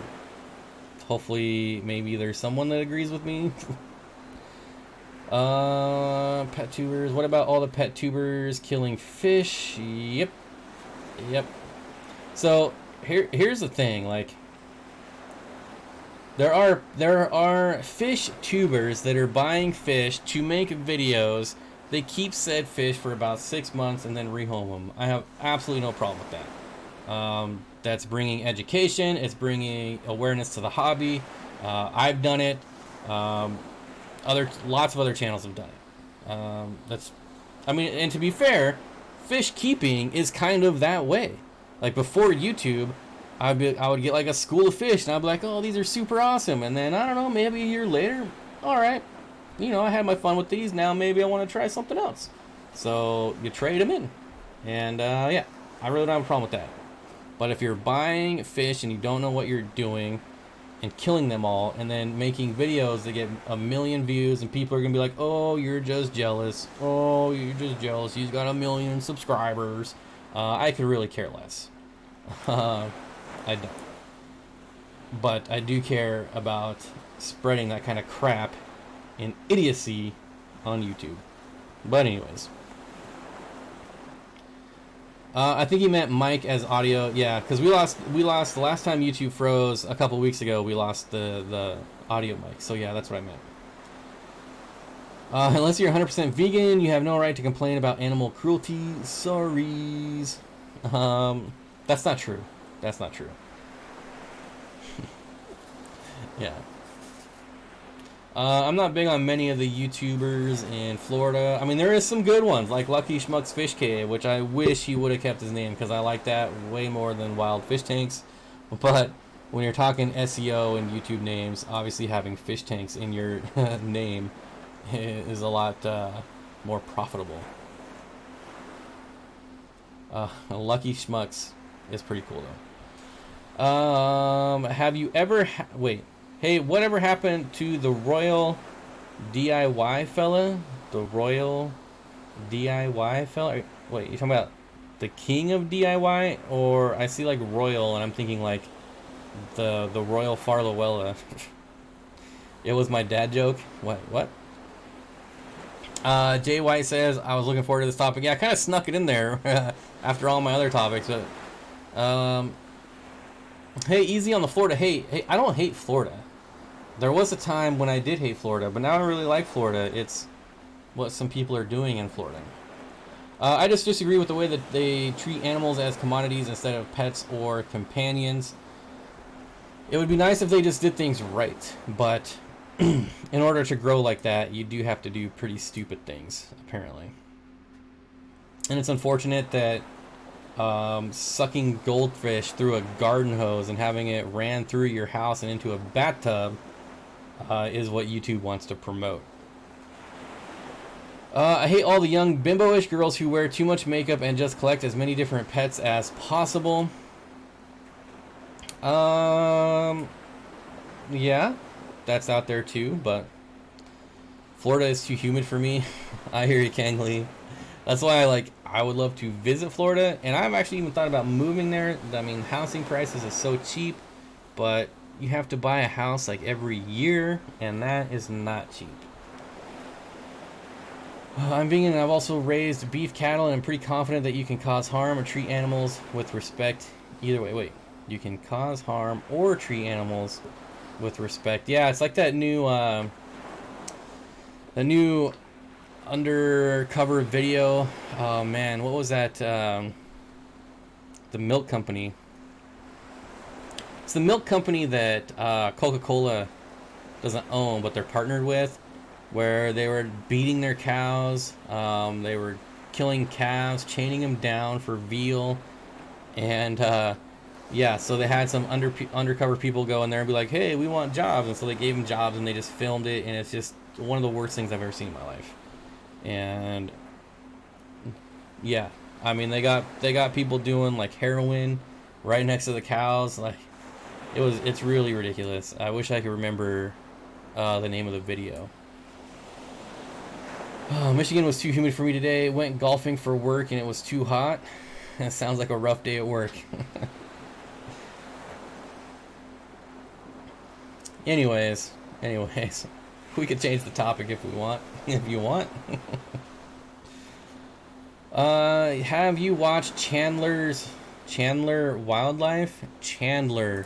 hopefully maybe there's someone that agrees with me. Pet tubers. What about all the pet tubers killing fish? Yep. So here's the thing, like there are fish tubers that are buying fish to make videos. They keep said fish for about 6 months and then rehome them. I have absolutely no problem with that. That's bringing education. It's bringing awareness to the hobby. I've done it. Lots of other channels have done it. And to be fair, fish keeping is kind of that way. Like before YouTube, I would get like a school of fish, and I'd be like, oh, these are super awesome. And then, I don't know, maybe a year later, all right, I had my fun with these. Now maybe I want to try something else. So you trade them in. And, yeah, I really don't have a problem with that. But if you're buying fish and you don't know what you're doing and killing them all and then making videos that get 1 million views and people are going to be like, oh, you're just jealous. Oh, you're just jealous. He's got 1 million subscribers. I could really care less. I don't. But I do care about spreading that kind of crap and idiocy on YouTube. But anyways. I think he meant Mike as audio. Yeah, because we lost the last time YouTube froze a couple weeks ago. We lost the audio mic. So yeah, that's what I meant. Unless you're 100% vegan, you have no right to complain about animal cruelty. Sorries. That's not true. That's not true. Yeah. I'm not big on many of the YouTubers in Florida. I mean, there is some good ones, like Lucky Schmuck's Fish Cave, which I wish he would have kept his name, because I like that way more than Wild Fish Tanks. But when you're talking SEO and YouTube names, obviously having fish tanks in your name is a lot more profitable. Lucky Schmuck's is pretty cool, though. Have you ever... Wait. Hey, whatever happened to the Royal DIY fella? The Royal DIY fella? Wait, you talking about the king of DIY? Or I see like Royal and I'm thinking like the Royal Farlowella. It was my dad joke. What? Jay White says, I was looking forward to this topic. Yeah, I kind of snuck it in there after all my other topics. But, hey, easy on the Florida hate. Hey, I don't hate Florida. There was a time when I did hate Florida, but now I really like Florida. It's what some people are doing in Florida. I just disagree with the way that they treat animals as commodities instead of pets or companions. It would be nice if they just did things right, but in order to grow like that, you do have to do pretty stupid things, apparently. And it's unfortunate that sucking goldfish through a garden hose and having it ran through your house and into a bathtub is what YouTube wants to promote. I hate all the young bimbo-ish girls who wear too much makeup and just collect as many different pets as possible. Yeah, that's out there too, but Florida is too humid for me. I hear you, Kangley. That's why I would love to visit Florida, and I've actually even thought about moving there. I mean, housing prices is so cheap, but you have to buy a house like every year, and that is not cheap. I'm vegan and I've also raised beef cattle, and I'm pretty confident that you can cause harm or treat animals with respect. Either way, wait. You can cause harm or treat animals with respect. Yeah, it's like that new undercover video. Oh man, what was that? The milk company. It's the milk company that Coca-Cola doesn't own, but they're partnered with, where they were beating their cows. They were killing calves, chaining them down for veal, and yeah, so they had some undercover people go in there and be like, hey, we want jobs. And so they gave them jobs, and they just filmed it, and it's just one of the worst things I've ever seen in my life. And yeah, I mean, they got people doing like heroin right next to the cows. Like, it's really ridiculous. I wish I could remember the name of the video. Oh, Michigan was too humid for me today. Went golfing for work, and it was too hot. That sounds like a rough day at work. Anyways, we could change the topic if we want, if you want. Have you watched Chandler Wildlife? Chandler.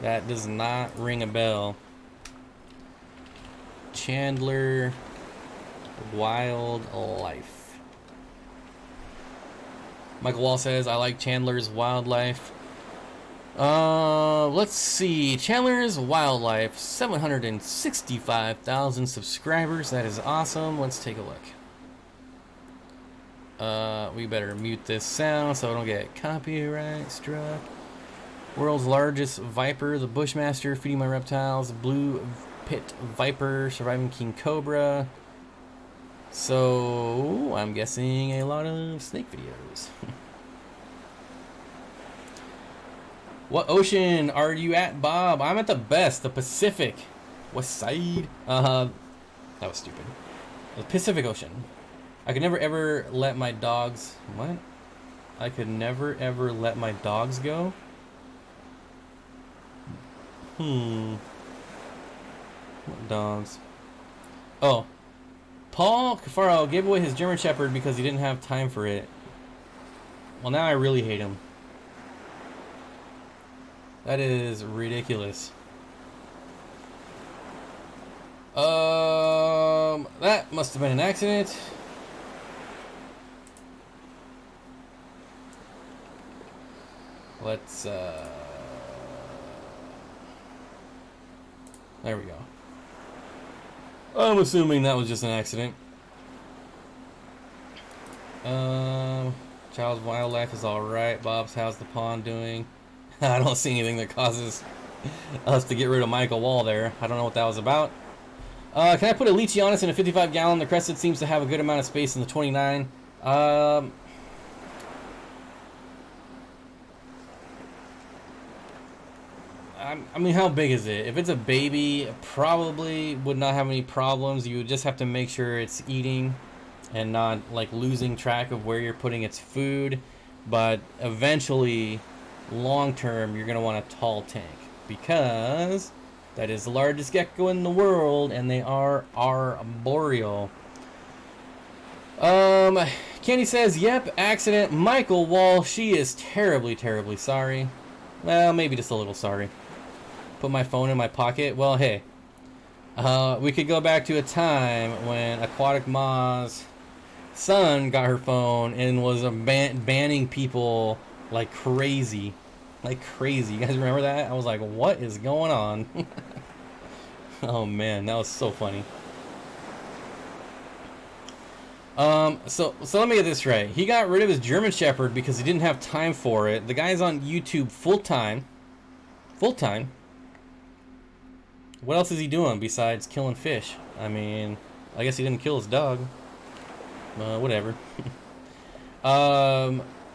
That does not ring a bell. Chandler Wildlife. Michael Wall says, I like Chandler's Wildlife. Let's see. Chandler's Wildlife, 765,000 subscribers. That is awesome. Let's take a look. We better mute this sound so I don't get copyright struck. World's largest viper, the Bushmaster, feeding my reptiles, blue pit viper, surviving king cobra. So I'm guessing a lot of snake videos. What ocean are you at, Bob? I'm at the best, the Pacific. West side. That was stupid. The Pacific Ocean. I could never ever let my dogs... What? I could never ever let my dogs go? What dogs? Oh. Paul Cafaro gave away his German Shepherd because he didn't have time for it. Well, now I really hate him. That is ridiculous. That must have been an accident. Let's, there we go. I'm assuming that was just an accident. Child's Wildlife is alright. Bob's, how's the pond doing? I don't see anything that causes us to get rid of Michael Wall there. I don't know what that was about. Can I put a Leachianus in a 55 gallon? The Crested seems to have a good amount of space in the 29. I mean, how big is it? If it's a baby, probably would not have any problems. You would just have to make sure it's eating and not like losing track of where you're putting its food. But eventually, long term, you're gonna want a tall tank because that is the largest gecko in the world, and they are arboreal. Candy says, "Yep, accident. Michael Wall. She is terribly, terribly sorry. Well, maybe just a little sorry. Put my phone in my pocket. Well, hey, we could go back to a time when Aquatic Ma's son got her phone and was banning people like crazy. Like crazy. You guys remember that? I was like, what is going on?" Oh man, that was so funny. So let me get this right. He got rid of his German Shepherd because he didn't have time for it. The guy's on YouTube full time. Full time. What else is he doing besides killing fish? I mean, I guess he didn't kill his dog. Whatever.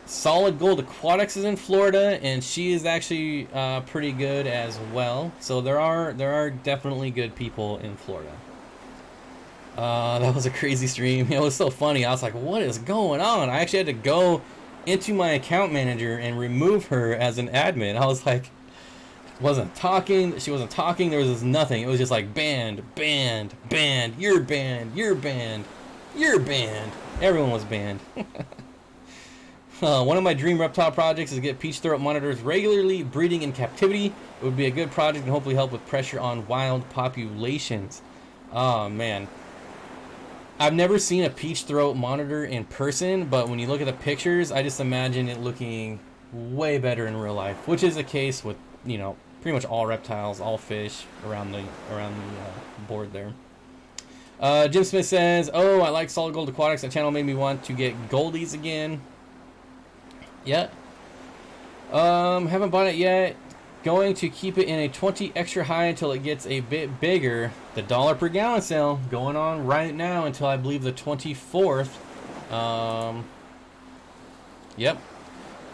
Solid Gold Aquatics is in Florida, and she is actually pretty good as well. So there are definitely good people in Florida. That was a crazy stream. It was so funny. I was like, what is going on? I actually had to go into my account manager and remove her as an admin. I was like, wasn't talking. She wasn't talking. There was just nothing. It was just like banned, banned, banned. You're banned. You're banned. You're banned. Everyone was banned. One of my dream reptile projects is to get peach throat monitors regularly breeding in captivity. It would be a good project and hopefully help with pressure on wild populations. Oh man. I've never seen a peach throat monitor in person, but when you look at the pictures, I just imagine it looking way better in real life, which is the case with, you know, pretty much all reptiles, all fish around the board there. Jim Smith says, "Oh, I like Solid Gold Aquatics. That channel made me want to get goldies again." Yeah. Haven't bought it yet. Going to keep it in a 20 extra high until it gets a bit bigger. The $1 per gallon sale going on right now until I believe the 24th. Yep.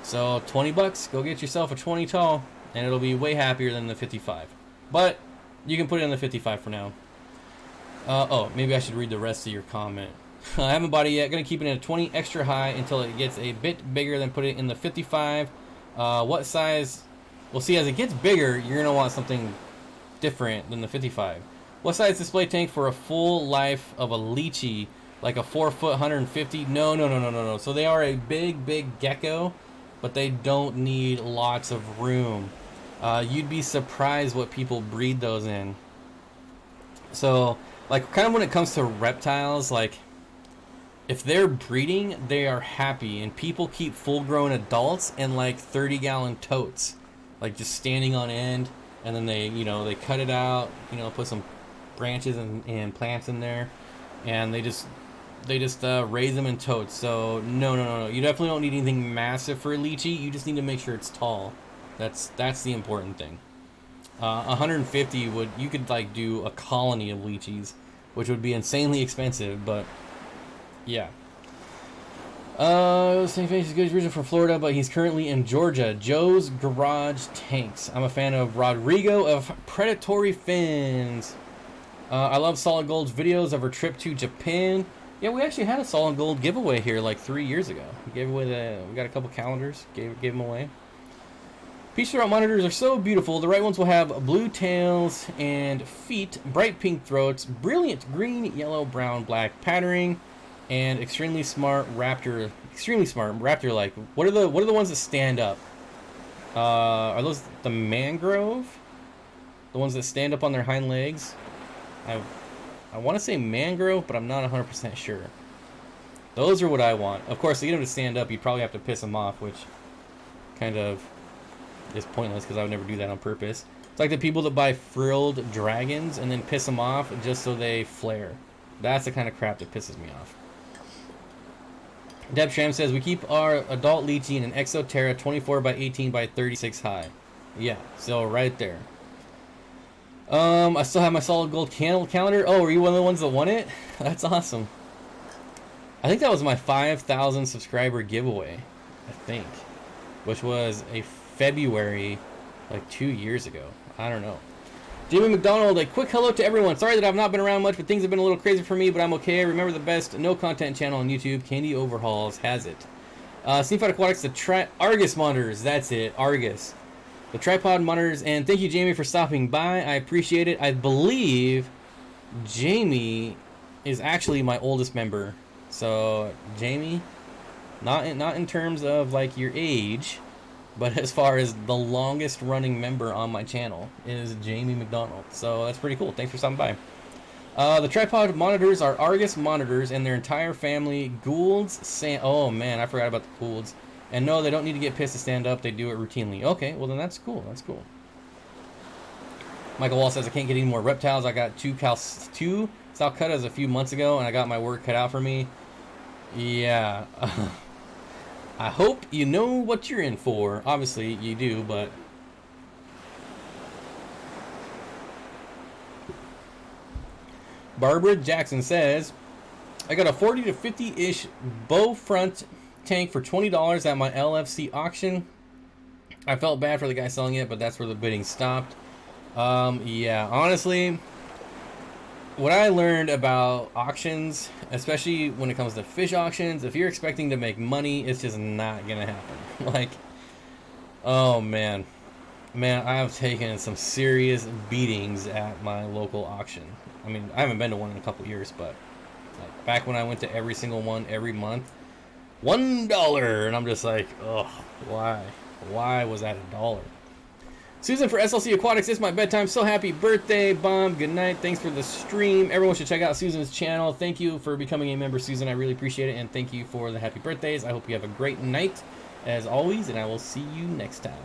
So 20 bucks. Go get yourself a 20 tall, and it'll be way happier than the 55. But you can put it in the 55 for now. Oh, maybe I should read the rest of your comment. I haven't bought it yet. Gonna keep it in a 20 extra high until it gets a bit bigger, then put it in the 55. What size? Well, see, as it gets bigger, you're going to want something different than the 55. What size display tank for a full life of a lychee? Like a 4-foot, 150? No. So they are a big, big gecko, but they don't need lots of room. You'd be surprised what people breed those in. So, like, kind of when it comes to reptiles, like, if they're breeding, they are happy. And people keep full-grown adults in, like, 30-gallon totes. Like just standing on end, and then they, you know, they cut it out, you know, put some branches and plants in there, and they just raise them in totes. So no, you definitely don't need anything massive for a lychee. You just need to make sure it's tall. That's the important thing. 150 you could like do a colony of lychees, which would be insanely expensive, but yeah. Same face is good. He's originally from Florida, but he's currently in Georgia. Joe's Garage Tanks. I'm a fan of Rodrigo of Predatory Fins. I love Solid Gold's videos of her trip to Japan. Yeah, we actually had a Solid Gold giveaway here like 3 years ago. We got a couple calendars, gave them away. Peach throat monitors are so beautiful. The right ones will have blue tails and feet, bright pink throats, brilliant green, yellow, brown, black patterning, and extremely smart raptor like. What are the ones that stand up? Are those the mangrove? The ones that stand up on their hind legs? I want to say mangrove, but I'm not 100% sure. Those are what I want. Of course, to get them to stand up, you'd probably have to piss them off, which kind of is pointless because I would never do that on purpose. It's like the people that buy frilled dragons and then piss them off just so they flare. That's the kind of crap that pisses me off. Deb Shram says, we keep our adult lychee in an Exoterra 24 by 18 by 36 high. Yeah, so right there. I still have my Solid Gold calendar. Oh, were you one of the ones that won it? That's awesome. I think that was my 5,000 subscriber giveaway, I think. Which was a February, like 2 years ago. I don't know. Jamie McDonald, a quick hello to everyone. Sorry that I've not been around much, but things have been a little crazy for me, but I'm okay. Remember the best no content channel on YouTube, Candy Overhauls, has it. Steenfott Aquatics, the Argus monitors. That's it, Argus. The tripod monitors, and thank you, Jamie, for stopping by. I appreciate it. I believe Jamie is actually my oldest member. So, Jamie, not in terms of like your age, but as far as the longest running member on my channel is Jamie McDonald. So that's pretty cool. Thanks for stopping by. The tripod monitors are Argus monitors and their entire family. Goulds, oh man, I forgot about the Goulds. And no, they don't need to get pissed to stand up. They do it routinely. Okay, well then that's cool. That's cool. Michael Wall says, I can't get any more reptiles. I got two Salcuttas a few months ago, and I got my work cut out for me. Yeah. I hope you know what you're in for. Obviously, you do, but... Barbara Jackson says, I got a 40 to 50-ish bow front tank for $20 at my LFC auction. I felt bad for the guy selling it, but that's where the bidding stopped. Yeah, honestly, what I learned about auctions, especially when it comes to fish auctions, if you're expecting to make money, it's just not gonna happen. Like, oh man, I have taken some serious beatings at my local auction. I mean, I haven't been to one in a couple years, but like back when I went to every single one every month, $1, and I'm just like, oh, why was that $1? Susan for SLC Aquatics, it's my bedtime. So happy birthday, Bomb. Good night. Thanks for the stream. Everyone should check out Susan's channel. Thank you for becoming a member, Susan. I really appreciate it. And thank you for the happy birthdays. I hope you have a great night, as always, and I will see you next time.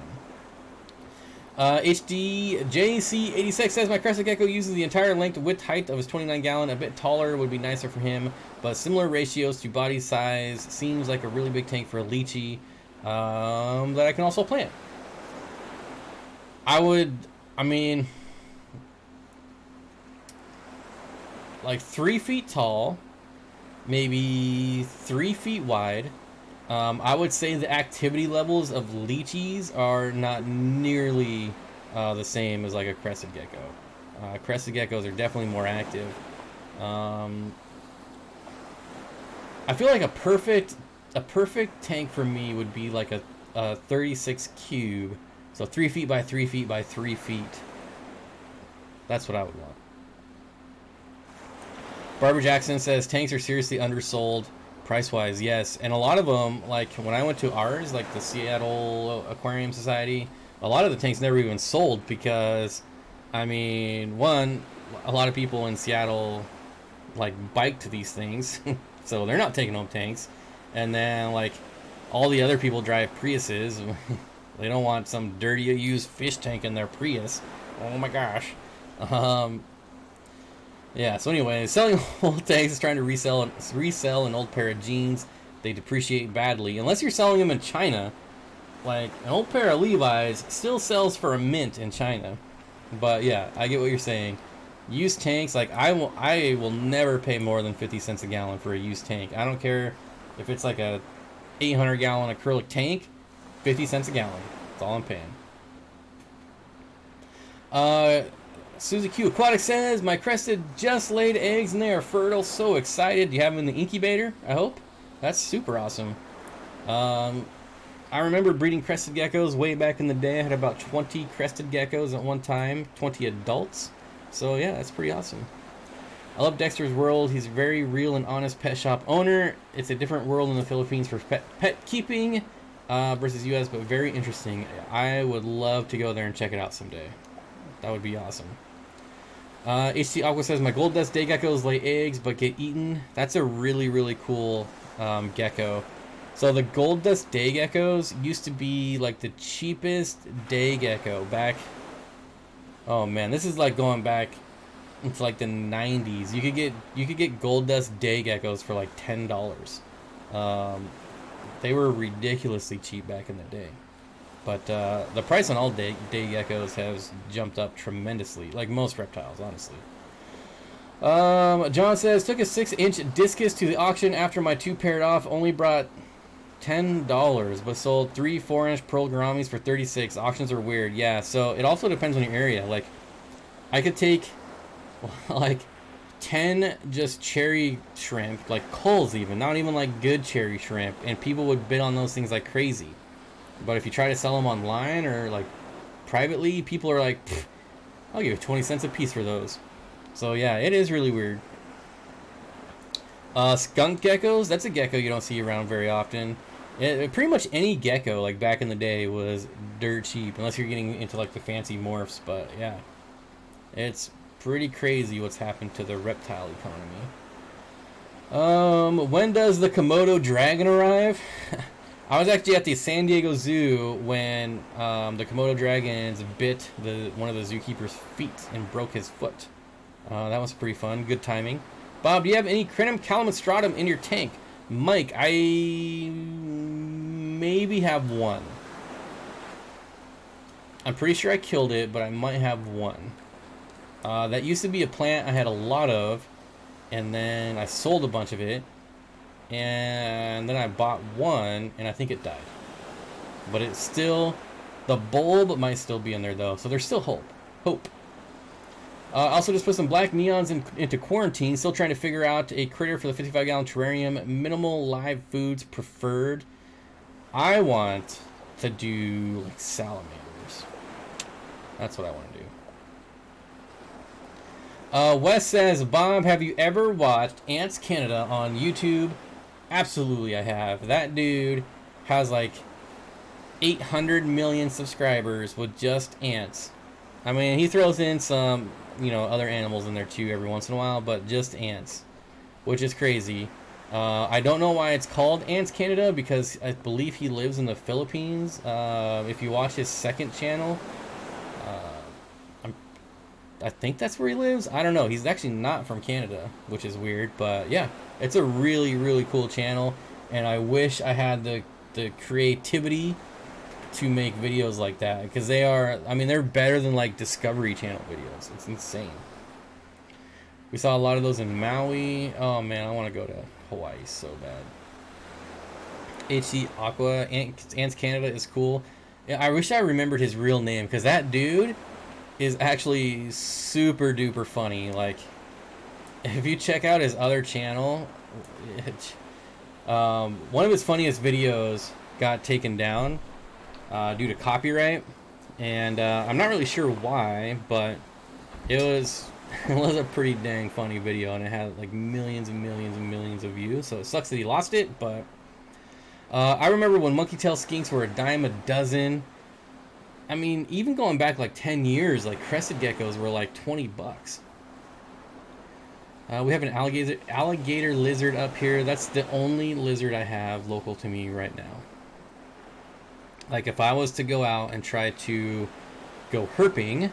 HDJC86 says, my crested gecko uses the entire length, width, height of his 29-gallon. A bit taller would be nicer for him, but similar ratios to body size. Seems like a really big tank for a lychee that I can also plant. I mean, like 3 feet tall, maybe 3 feet wide. I would say the activity levels of lychees are not nearly the same as like a crested gecko. Crested geckos are definitely more active. I feel like a perfect tank for me would be like a 36 cube. So 3 feet by 3 feet by 3 feet. That's what I would want. Barbara Jackson says, tanks are seriously undersold price-wise. Yes, and a lot of them, like when I went to ours, like the Seattle Aquarium Society, a lot of the tanks never even sold because, I mean, one, a lot of people in Seattle like bike to these things, so they're not taking home tanks. And then like all the other people drive Priuses. They don't want some dirty used fish tank in their Prius. Oh my gosh. Yeah, so anyway, selling old tanks is trying to resell an old pair of jeans. They depreciate badly. Unless you're selling them in China. Like, an old pair of Levi's still sells for a mint in China. But yeah, I get what you're saying. Used tanks, like, I will never pay more than 50 cents a gallon for a used tank. I don't care if it's like a 800-gallon acrylic tank. 50 cents a gallon. That's all I'm paying. Suzy Q Aquatics says, my crested just laid eggs and they are fertile. So excited. Do you have them in the incubator? I hope. That's super awesome. I remember breeding crested geckos way back in the day. I had about 20 crested geckos at one time. 20 adults. So yeah, that's pretty awesome. I love Dexter's world. He's a very real and honest pet shop owner. It's a different world in the Philippines for pet keeping. Versus US, but very interesting. I would love to go there and check it out someday. That would be awesome. HT Aqua says, my gold dust day geckos lay eggs but get eaten. That's a really, really cool gecko. So the gold dust day geckos used to be like the cheapest day gecko back. Oh man, this is like going back into like the 90s. You could get gold dust day geckos for like $10. They were ridiculously cheap back in the day. But the price on all day geckos has jumped up tremendously, like most reptiles, honestly. John says, took a 6-inch discus to the auction after my 2 paired off, only brought $10, but sold 3 4-inch pearl gouramis for 36. Auctions are weird. Yeah, so it also depends on your area. Like, I could take like 10 just cherry shrimp, like culls even, not even like good cherry shrimp, and people would bid on those things like crazy. But if you try to sell them online or like privately, people are like, I'll give you 20 cents a piece for those. So yeah, it is really weird. Skunk geckos, that's a gecko you don't see around very often. Pretty much any gecko, like back in the day, was dirt cheap, unless you're getting into like the fancy morphs. But yeah, it's pretty crazy what's happened to the reptile economy. When does the Komodo dragon arrive? I was actually at the San Diego Zoo when the Komodo dragons bit one of the zookeeper's feet and broke his foot. That was pretty fun. Good timing. Bob, do you have any Crinum calamastratum in your tank? Mike, I maybe have one. I'm pretty sure I killed it, but I might have one. That used to be a plant I had a lot of, and then I sold a bunch of it, and then I bought one, and I think it died. But it's still, the bulb might still be in there though, so there's still hope. Also just put some black neons into quarantine. Still trying to figure out a critter for the 55-gallon terrarium. Minimal live foods preferred. I want to do like salamanders. That's what I want to do. Wes says, Bob, have you ever watched Ants Canada on YouTube? Absolutely I have. That dude has like 800 million subscribers with just ants. I mean, he throws in some, you know, other animals in there too every once in a while, but just ants, which is crazy. I don't know why it's called Ants Canada, because I believe he lives in the Philippines. If you watch his second channel, I think that's where he lives. I don't know. He's actually not from Canada, which is weird, but yeah, it's a really, really cool channel, and I wish I had the creativity to make videos like that, because they are, I mean, they're better than like Discovery Channel videos. It's insane. We saw a lot of those in Maui. Oh man, I want to go to Hawaii so bad. HC Aqua, Ants Canada is cool. Yeah, I wish I remembered his real name, because that dude is actually super duper funny. Like, if you check out his other channel, one of his funniest videos got taken down due to copyright, and I'm not really sure why, but it was a pretty dang funny video, and it had like millions and millions and millions of views. So it sucks that he lost it, but I remember when monkey tail skinks were a dime a dozen. I mean, even going back like 10 years, like crested geckos were like 20 bucks. We have an alligator lizard up here. That's the only lizard I have local to me right now. Like, if I was to go out and try to go herping,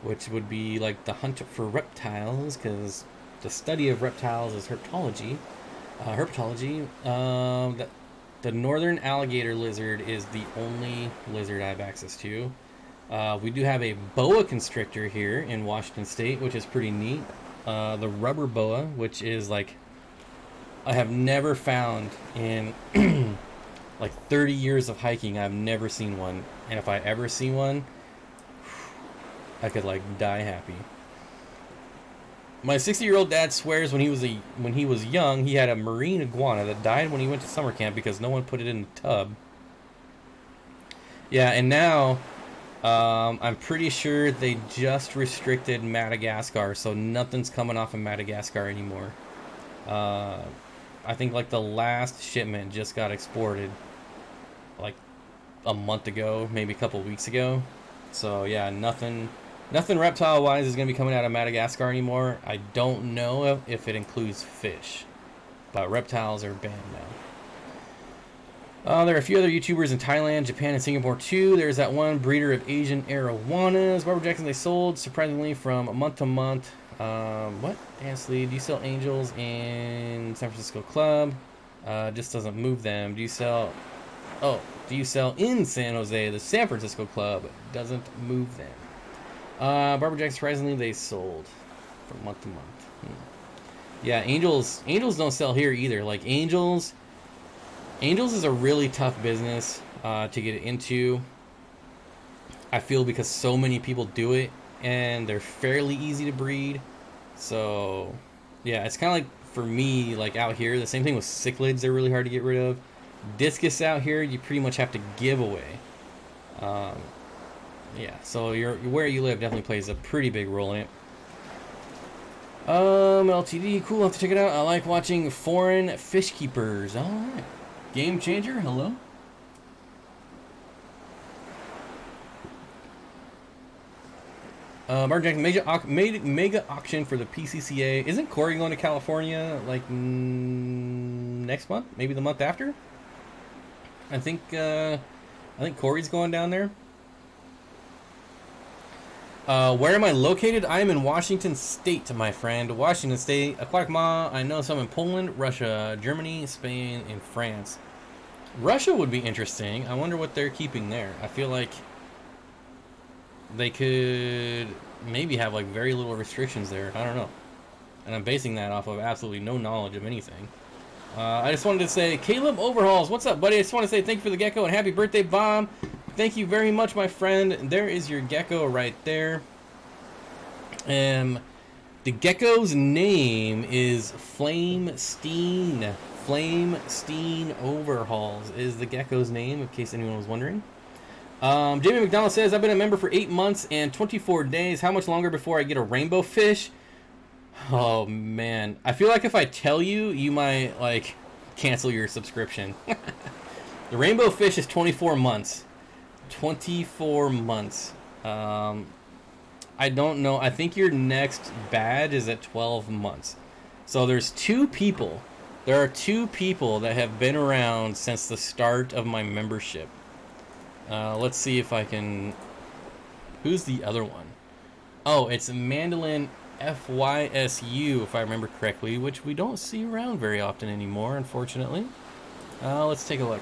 which would be like the hunt for reptiles, because the study of reptiles is herpetology. The northern alligator lizard is the only lizard I have access to. We do have a boa constrictor here in Washington State, which is pretty neat. The rubber boa, which is like, I have never found in like 30 years of hiking, I've never seen one. And if I ever see one, I could like die happy. My 60-year-old dad swears when he was young, he had a marine iguana that died when he went to summer camp because no one put it in the tub. Yeah, and now I'm pretty sure they just restricted Madagascar, so nothing's coming off of Madagascar anymore. I think like the last shipment just got exported like a month ago, maybe a couple weeks ago. So yeah, nothing reptile-wise is going to be coming out of Madagascar anymore. I don't know if it includes fish, but reptiles are banned now. There are a few other YouTubers in Thailand, Japan, and Singapore too. There's that one breeder of Asian arowanas. Barbara Jackson, they sold surprisingly from month to month. What? Dance lead. Do you sell angels in San Francisco Club? Just doesn't move them. Do you sell in San Jose? The San Francisco Club doesn't move them. Barbara Jackson, surprisingly, they sold from month to month. Yeah, angels don't sell here either. Like, angels, Angels is a really tough business to get into. I feel because so many people do it and they're fairly easy to breed. So, yeah, it's kind of like for me, like out here, the same thing with cichlids, they're really hard to get rid of. Discus out here, you pretty much have to give away. Yeah, so where you live definitely plays a pretty big role in it. LTD, cool, I'll have to check it out. I like watching foreign fish keepers. Alright. Game changer, hello? Mark Jackson, mega auction for the PCCA. Isn't Corey going to California like next month? Maybe the month after? I think Corey's going down there. Where am I located? I am in Washington State, my friend. Washington State. Aquatic Ma, I know some in Poland, Russia, Germany, Spain, and France. Russia would be interesting. I wonder what they're keeping there. I feel like they could maybe have like very little restrictions there. I don't know. And I'm basing that off of absolutely no knowledge of anything. I just wanted to say, Caleb Overhauls, what's up, buddy? I just want to say thank you for the gecko and happy birthday, Bomb. Thank you very much, my friend. There is your gecko right there. The gecko's name is Flamestein. Flamestein Overhauls is the gecko's name, in case anyone was wondering. Jamie McDonald says, I've been a member for 8 months and 24 days. How much longer before I get a rainbow fish? Oh, man. I feel like if I tell you, you might, like, cancel your subscription. The rainbow fish is 24 months. 24 months. I don't know. I think your next badge is at 12 months. So there's 2 people. There are 2 people that have been around since the start of my membership. Let's see if I can... Who's the other one? Oh, it's Mandolin FYSU, if I remember correctly, which we don't see around very often anymore, unfortunately. Let's take a look.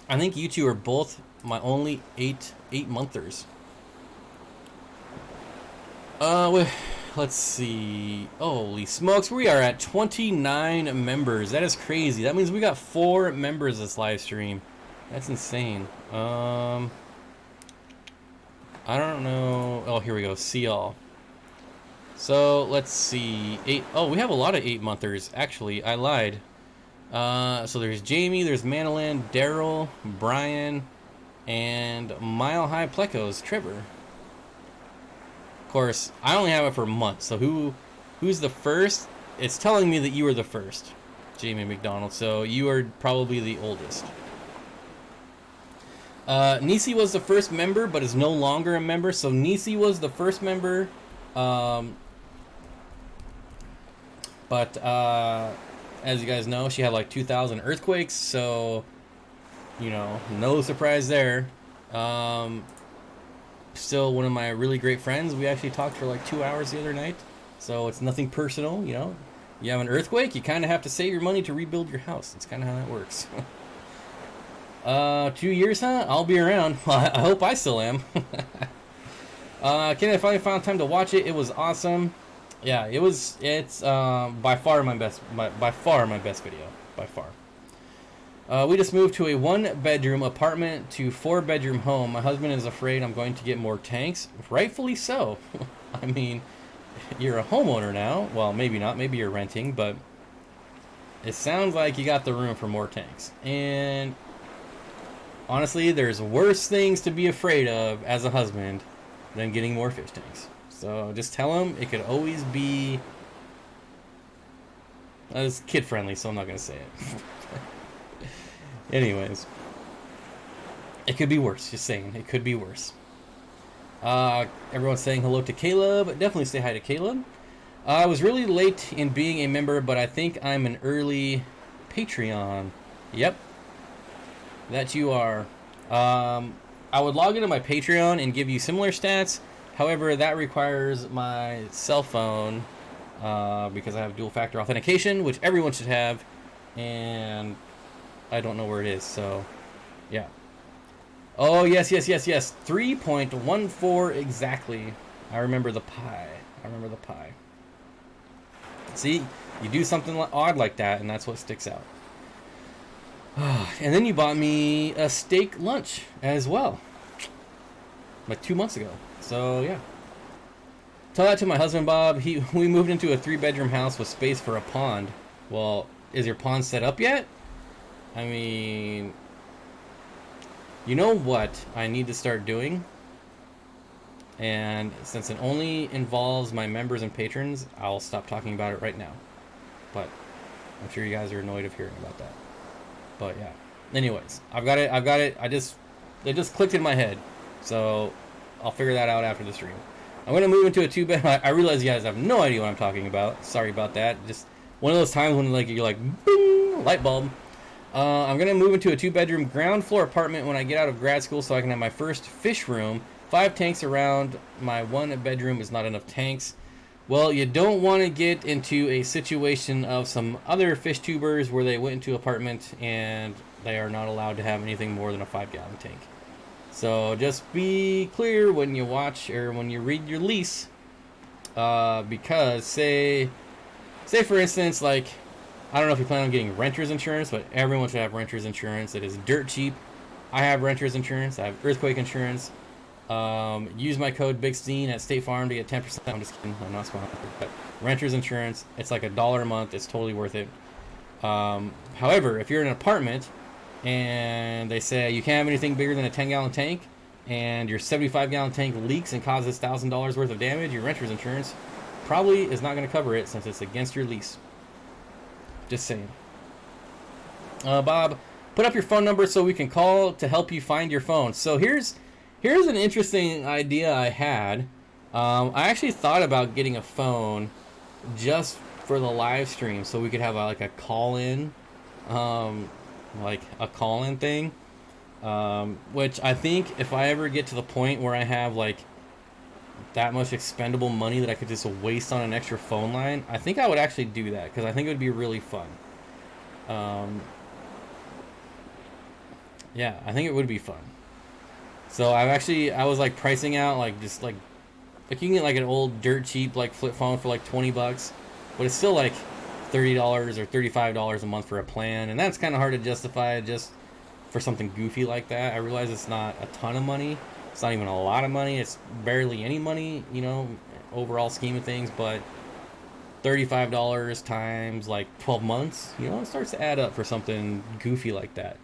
I think you two are both my only 8-monthers. Let's see. Holy smokes, we are at 29 members. That is crazy. That means we got 4 members this live stream. That's insane. I don't know. Oh, here we go. See all. So let's see. 8. Oh, we have a lot of 8-monthers. Actually, I lied. So there's Jamie, there's Manolin, Daryl, Brian, and Mile High Plecos, Trevor. Of course, I only have it for months. So who's the first? It's telling me that you are the first, Jamie McDonald. So you are probably the oldest. Nisi was the first member, but is no longer a member. So Nisi was the first member. As you guys know, she had like 2,000 earthquakes, so, you know, no surprise there. Still one of my really great friends. We actually talked for like 2 hours the other night, so it's nothing personal, you know. You have an earthquake, you kind of have to save your money to rebuild your house. That's kind of how that works. 2 years, huh? I'll be around. I hope I still am. Ken, I finally found time to watch it. It was awesome. Yeah, it's by far my best video, by far. We just moved to a 1-bedroom apartment to 4-bedroom home. My husband is afraid I'm going to get more tanks. Rightfully so. I mean, you're a homeowner now. Well, maybe not. Maybe you're renting, but it sounds like you got the room for more tanks. And honestly, there's worse things to be afraid of as a husband than getting more fish tanks. So just tell him it could always be... It's kid-friendly, so I'm not going to say it. Anyways. It could be worse, just saying. It could be worse. Everyone's saying hello to Caleb. Definitely say hi to Caleb. I was really late in being a member, but I think I'm an early Patreon. Yep. That you are. I would log into my Patreon and give you similar stats. However, that requires my cell phone because I have dual-factor authentication, which everyone should have, and I don't know where it is, so yeah. Oh, yes. 3.14 exactly. I remember the pi. See, you do something odd like that, and that's what sticks out. And then you bought me a steak lunch as well, like 2 months ago. So yeah. Tell that to my husband Bob. We moved into a 3-bedroom house with space for a pond. Well, is your pond set up yet? I mean, you know what I need to start doing? And since it only involves my members and patrons, I'll stop talking about it right now. But I'm sure you guys are annoyed of hearing about that. But yeah. Anyways, I've got it. It just clicked in my head. So I'll figure that out after the stream. I'm going to move into a 2-bed. I realize you guys have no idea what I'm talking about. Sorry about that. Just one of those times when like you're like, boom, light bulb. I'm going to move into a 2-bedroom ground floor apartment when I get out of grad school so I can have my first fish room. 5 tanks around my 1 bedroom is not enough tanks. Well, you don't want to get into a situation of some other fish tubers where they went into an apartment and they are not allowed to have anything more than a 5-gallon tank. So just be clear when you watch or when you read your lease, because say for instance, like, I don't know if you plan on getting renter's insurance, but everyone should have renter's insurance. It is dirt cheap. I have renter's insurance. I have earthquake insurance. Use my code BigSteen at State Farm to get 10%. I'm just kidding. I'm not sponsored. But renter's insurance, it's like $1 a month. It's totally worth it. However, if you're in an apartment and they say you can't have anything bigger than a 10-gallon tank and your 75-gallon tank leaks and causes $1,000 worth of damage, your renter's insurance probably is not going to cover it since it's against your lease. Just saying. Bob, put up your phone number so we can call to help you find your phone. So here's an interesting idea I had. I actually thought about getting a phone just for the live stream so we could have like a call-in, thing. Which I think if I ever get to the point where I have like that much expendable money that I could just waste on an extra phone line, I think I would actually do that because I think it would be really fun. Yeah, I think it would be fun. So I was like pricing out like just like you can get like an old dirt cheap like flip phone for like $20, but it's still like $30 or $35 a month for a plan, and that's kind of hard to justify just for something goofy like that. I realize it's not a ton of money. It's not even a lot of money. It's barely any money, you know, overall scheme of things, but $35 times like 12 months, you know, it starts to add up for something goofy like that.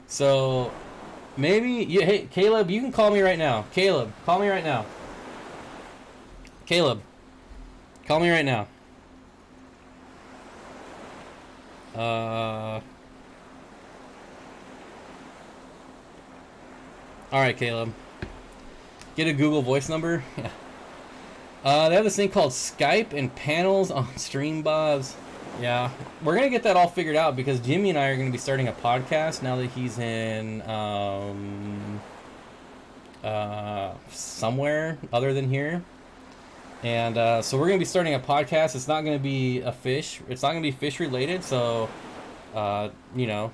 So maybe, hey, Caleb, you can call me right now. Caleb, call me right now. Caleb, call me right now. Alright, Caleb. Get a Google Voice number. Yeah. They have this thing called Skype and panels on stream, Bobs. Yeah, we're going to get that all figured out because Jimmy and I are going to be starting a podcast now that he's in somewhere other than here. And so we're going to be starting a podcast. It's not going to be it's not going to be fish related. So, you know,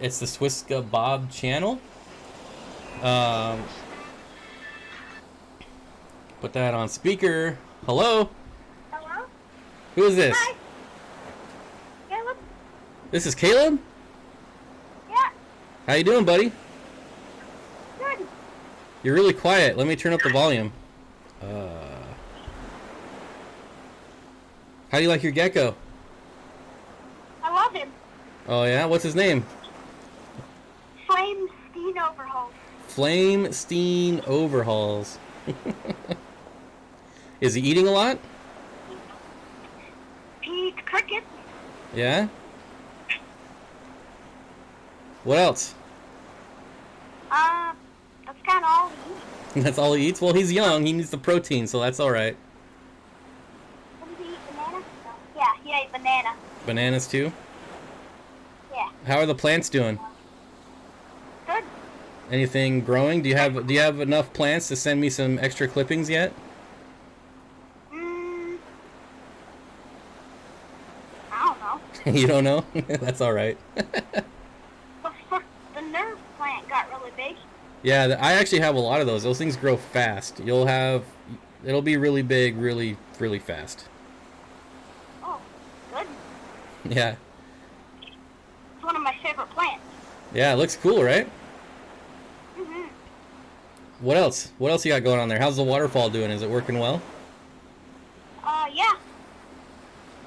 it's the Swiska Bob channel. Put that on speaker. Hello? Hello? Who is this? Hi. Caleb? This is Caleb? Yeah. How you doing, buddy? Good. You're really quiet. Let me turn up the volume. How do you like your gecko? I love him. Oh yeah? What's his name? Flame Steen Overhaul. Flame Steen Overhauls. Is he eating a lot? He eats crickets. Yeah? What else? That's kind of all he eats. That's all he eats? Well, he's young. He needs the protein, so that's alright. Did he eat banana? No. Yeah, he ate banana. Bananas too? Yeah. How are the plants doing? Good. Anything growing? Do you have enough plants to send me some extra clippings yet? I don't know. You don't know? That's alright. The nerve plant got really big. Yeah, I actually have a lot of those. Those things grow fast. It'll be really big, really, really fast. Oh, good. Yeah. It's one of my favorite plants. Yeah, it looks cool, right? Mhm. What else? What else you got going on there? How's the waterfall doing? Is it working well? Yeah.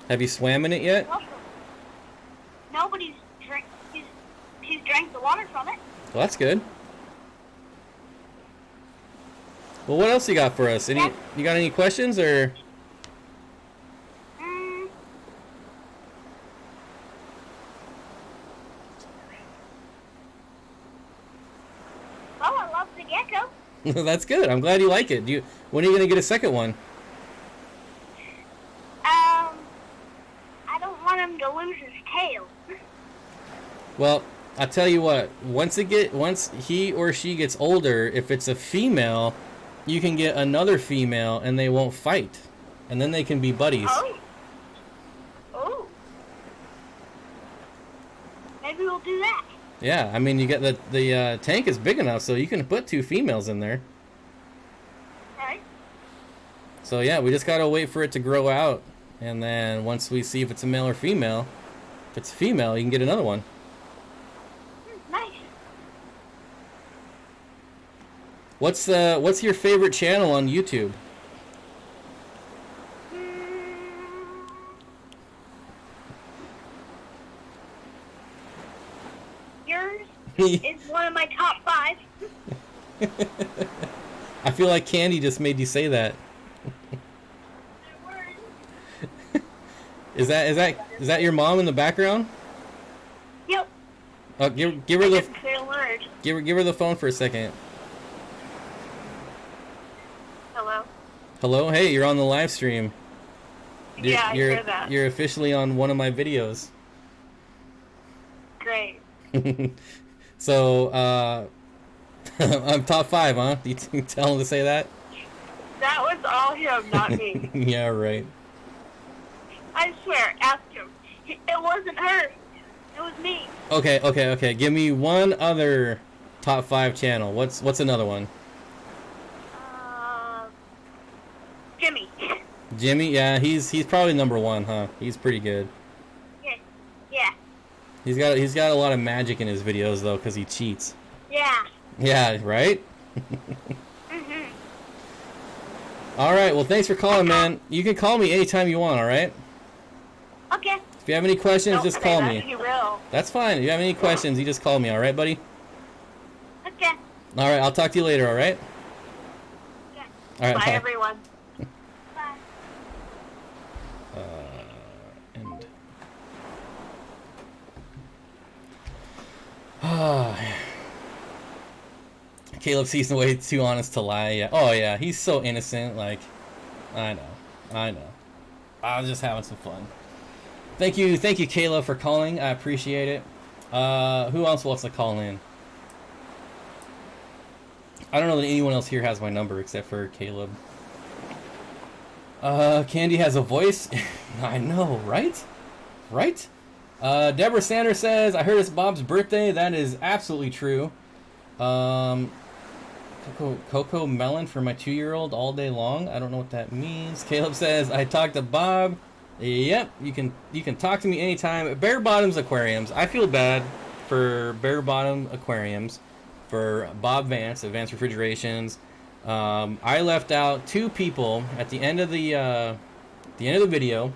Have you swam in it yet? Awesome. Nobody's he's drank the water from it. Well, that's good. Well, what else you got for us? Yeah. You got any questions or? Mm. Oh, I love the gecko. That's good. I'm glad you like it. When are you gonna get a second one? I don't want him to lose his tail. Well, I'll tell you what. Once he or she gets older, if it's a female, you can get another female and they won't fight, and then they can be buddies. Oh. Oh. Maybe we'll do that. Yeah, I mean, you get the tank is big enough, so you can put 2 females in there. Right. So yeah, we just gotta wait for it to grow out, and then once we see if it's a male or female, if it's a female, you can get another one. Nice. What's your favorite channel on YouTube? Yours is one of my top 5. I feel like Candy just made you say that. Is that your mom in the background? Yep. Oh, give her I didn't say a word. give her the phone for a second. Hello. Hello, hey, you're on the live stream. Yeah, I hear that. You're officially on one of my videos. Great. So, I'm top 5, huh? Do you tell him to say that? That was all him, not me. Yeah, right. I swear, ask him. It wasn't her. It was me. Okay. Give me one other top 5 channel. What's another one? Jimmy. Jimmy? Yeah, he's probably number 1, huh? He's pretty good. Yeah. He's got a lot of magic in his videos though, cause he cheats. Yeah. Yeah, right? Mhm. Alright, well thanks for calling, man. You can call me anytime you want, alright? Okay. If you have any questions, just call me. He will. That's fine. If you have any questions, you just call me, alright, buddy? Okay. Alright, I'll talk to you later, alright? Okay. Alright, Bye, bye. everyone. Bye. And Caleb seems way too honest to lie. Yeah. Oh yeah, he's so innocent. Like, I know. I was just having some fun. Thank you, Caleb, for calling. I appreciate it. Who else wants to call in? I don't know that anyone else here has my number except for Caleb. Candy has a voice. I know, right? Right? Deborah Sanders says, I heard it's Bob's birthday. That is absolutely true. Cocoa melon for my 2-year-old all day long. I don't know what that means. Caleb says, I talked to Bob. Yep, you can talk to me anytime. Bare Bottoms Aquariums. I feel bad for Bare Bottom Aquariums, for Bob Vance, Advanced Refrigerations. I left out 2 people at the end of the video.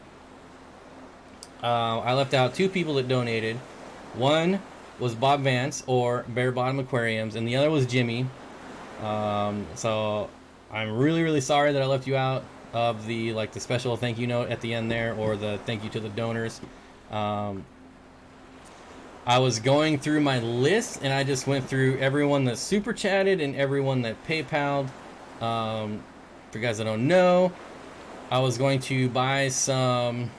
I left out 2 people that donated. One was Bob Vance or Bare Bottom Aquariums, and the other was Jimmy. So I'm really sorry that I left you out of the special thank you note at the end there, or the thank you to the donors. I was going through my list and I just went through everyone that super chatted and everyone that PayPal'd. For you guys that don't know, I was going to buy some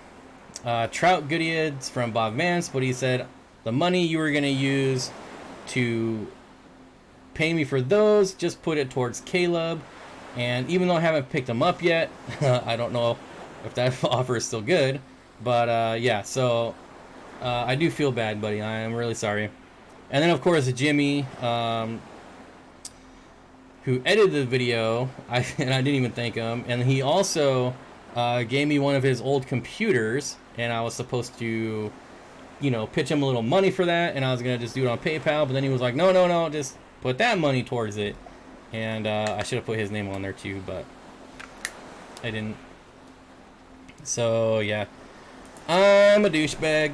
trout goodieads from Bob Vance, but he said the money you were going to use to pay me for those, just put it towards Caleb. And even though I haven't picked them up yet, I don't know if that offer is still good. But yeah, so I do feel bad, buddy. I am really sorry. And then of course Jimmy, who edited the video, and I didn't even thank him. And he also gave me one of his old computers, and I was supposed to you know, pitch him a little money for that, and I was gonna just do it on PayPal. But then he was like, no, no, no, just put that money towards it. And I should have put his name on there too, but I didn't. So yeah, I'm a douchebag.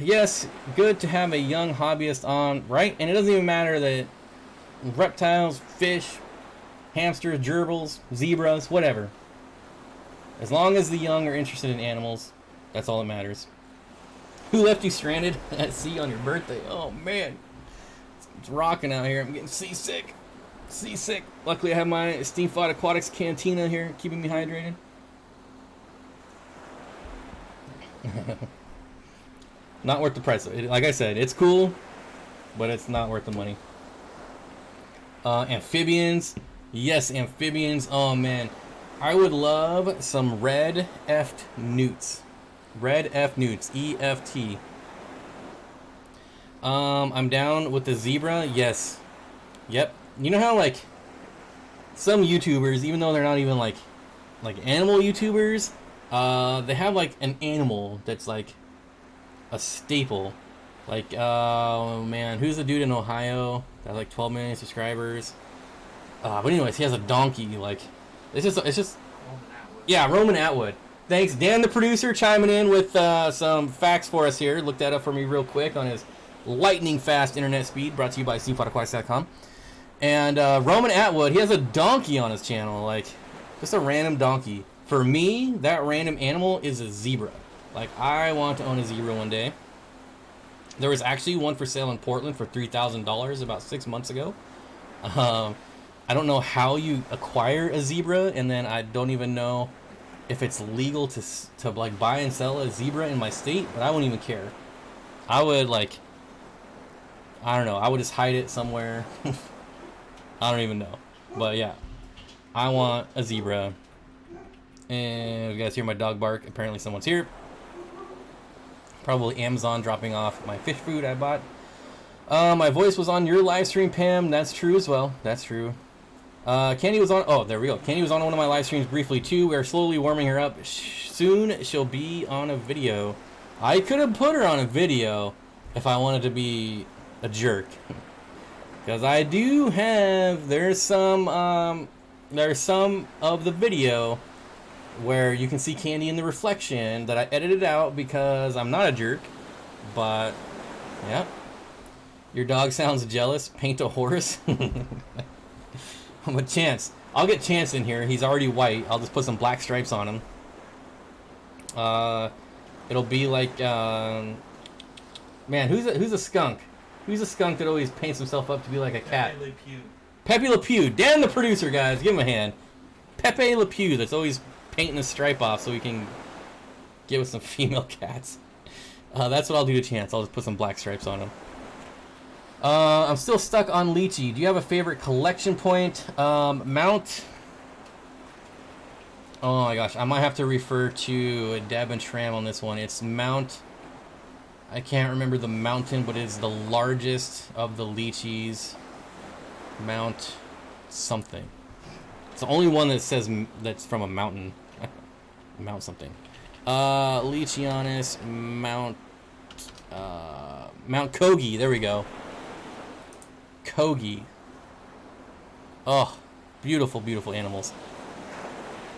Yes, good to have a young hobbyist on, right? And it doesn't even matter that reptiles, fish, hamsters, gerbils, zebras, whatever. As long as the young are interested in animals, that's all that matters. Who left you stranded at sea on your birthday? Oh man, it's rocking out here. I'm getting seasick. Seasick. Luckily I have my Steenfott Aquatics cantina here, keeping me hydrated. Not worth the price. Like I said, it's cool, but it's not worth the money. Amphibians. Yes, amphibians. Oh man, I would love some red F newts. Red F newts. EFT. I'm down with the zebra. Yes. Yep. You know how like some YouTubers, even though they're not even like animal YouTubers, they have like an animal that's like a staple. Like, oh man, who's the dude in Ohio that has like 12 million subscribers? But anyways, he has a donkey. Like, it's just, yeah, Roman Atwood. Thanks, Dan, the producer, chiming in with some facts for us here. Look that up for me real quick on his lightning fast internet speed. Brought to you by SteenfottAquatics.com. And Roman Atwood, he has a donkey on his channel. Like, just a random donkey. For me, that random animal is a zebra. Like, I want to own a zebra one day. There was actually one for sale in Portland for $3,000 about 6 months ago. I don't know how you acquire a zebra, and then I don't even know if it's legal to like buy and sell a zebra in my state, but I wouldn't even care. I would like, I don't know, I would just hide it somewhere. I don't even know. But yeah, I want a zebra. And you guys hear my dog bark. Apparently someone's here. Probably Amazon dropping off my fish food I bought. My voice was on your live stream, Pam. That's true as well. That's true. Candy was on... Oh, there we go. Candy was on one of my live streams briefly, too. We're slowly warming her up. Soon she'll be on a video. I could have put her on a video if I wanted to be a jerk. Because I do have... There's some of the video where you can see Candy in the reflection that I edited out because I'm not a jerk. But, yeah. Your dog sounds jealous. Paint a horse. But Chance. I'll get Chance in here. He's already white. I'll just put some black stripes on him. It'll be like... man, who's a skunk? Who's a skunk that always paints himself up to be like a cat? Pepe Le Pew. Pepe Le Pew. Dan the producer, guys. Give him a hand. Pepe Le Pew that's always painting a stripe off so we can get with some female cats. That's what I'll do to Chance. I'll just put some black stripes on him. I'm still stuck on lychee. Do you have a favorite collection point? Mount... Oh my gosh, I might have to refer to Deb and Tram on this one. It's Mount... I can't remember the mountain, but it's the largest of the lychees. Mount something. It's the only one that says that's from a mountain. Mount something. Leachianus, Mount Kogi. There we go. Kogi. Oh, beautiful, beautiful animals.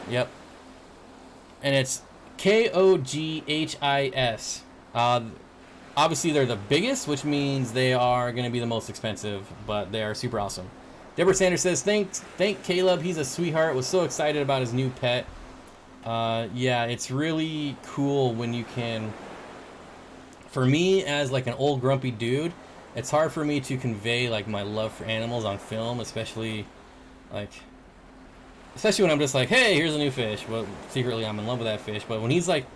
Yep. And it's Koghis. Obviously, they're the biggest, which means they are going to be the most expensive, but they are super awesome. Deborah Sanders says, thank Caleb. He's a sweetheart. Was so excited about his new pet. Yeah, it's really cool when you can... For me, as like an old grumpy dude, it's hard for me to convey like my love for animals on film, especially when I'm just like, hey, here's a new fish. Well, secretly I'm in love with that fish. But when he's like,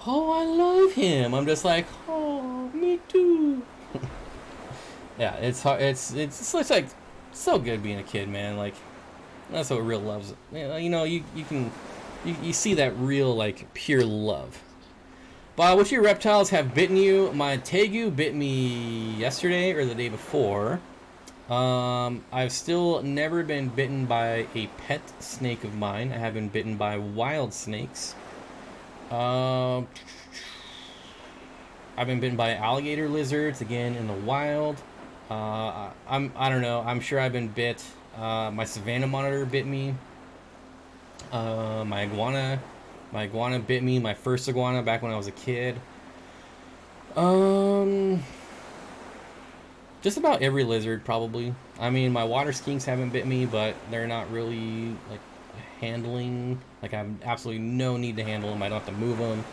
oh, I love him, I'm just like, oh, me too. Yeah, it's hard. It's like so good being a kid, man. Like, that's what real love's. You know, you see that real like pure love. But which of your reptiles have bitten you? My tegu bit me yesterday or the day before. I've still never been bitten by a pet snake of mine. I have been bitten by wild snakes. I've been bitten by alligator lizards again in the wild. I don't know. I'm sure I've been bit. My Savannah monitor bit me. My iguana bit me. My first iguana back when I was a kid. Just about every lizard probably. I mean, my water skinks haven't bit me, but they're not really like handling. Like I have absolutely no need to handle them. I don't have to move them.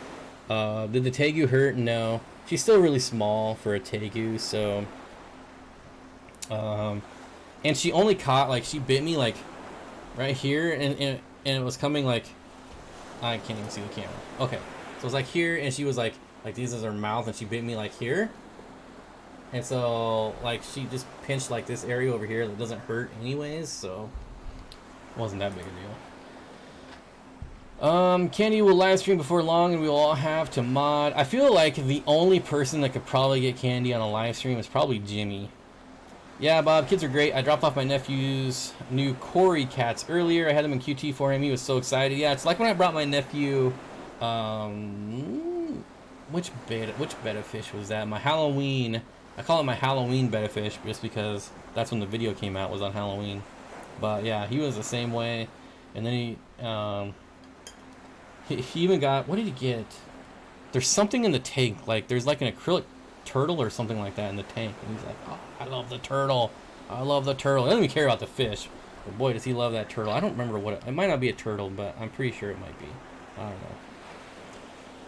Did the tegu hurt? No. She's still really small for a tegu, so. And she only caught, like, she bit me like right here, and it was coming like, I can't even see the camera. Okay, so it was like here, and she was like this is her mouth, and she bit me like here. And so, like, she just pinched like this area over here that doesn't hurt anyways, so it wasn't that big a deal. Candy will live stream before long, and we will all have to mod. I feel like the only person that could probably get Candy on a live stream is probably Jimmy. Yeah, Bob, kids are great. I dropped off my nephew's new Corey cats earlier. I had them in QT for him. He was so excited. Yeah, it's like when I brought my nephew, which betta fish was that? My Halloween. I call it my Halloween betta fish just because that's when the video came out, was on Halloween. But yeah, he was the same way. And then he even got, what did he get? There's something in the tank, like there's like an acrylic turtle or something like that in the tank, and he's like, oh, I love the turtle. I love the turtle. He doesn't even care about the fish, but boy, does he love that turtle. I don't remember what it might not be a turtle, but I'm pretty sure it might be. I don't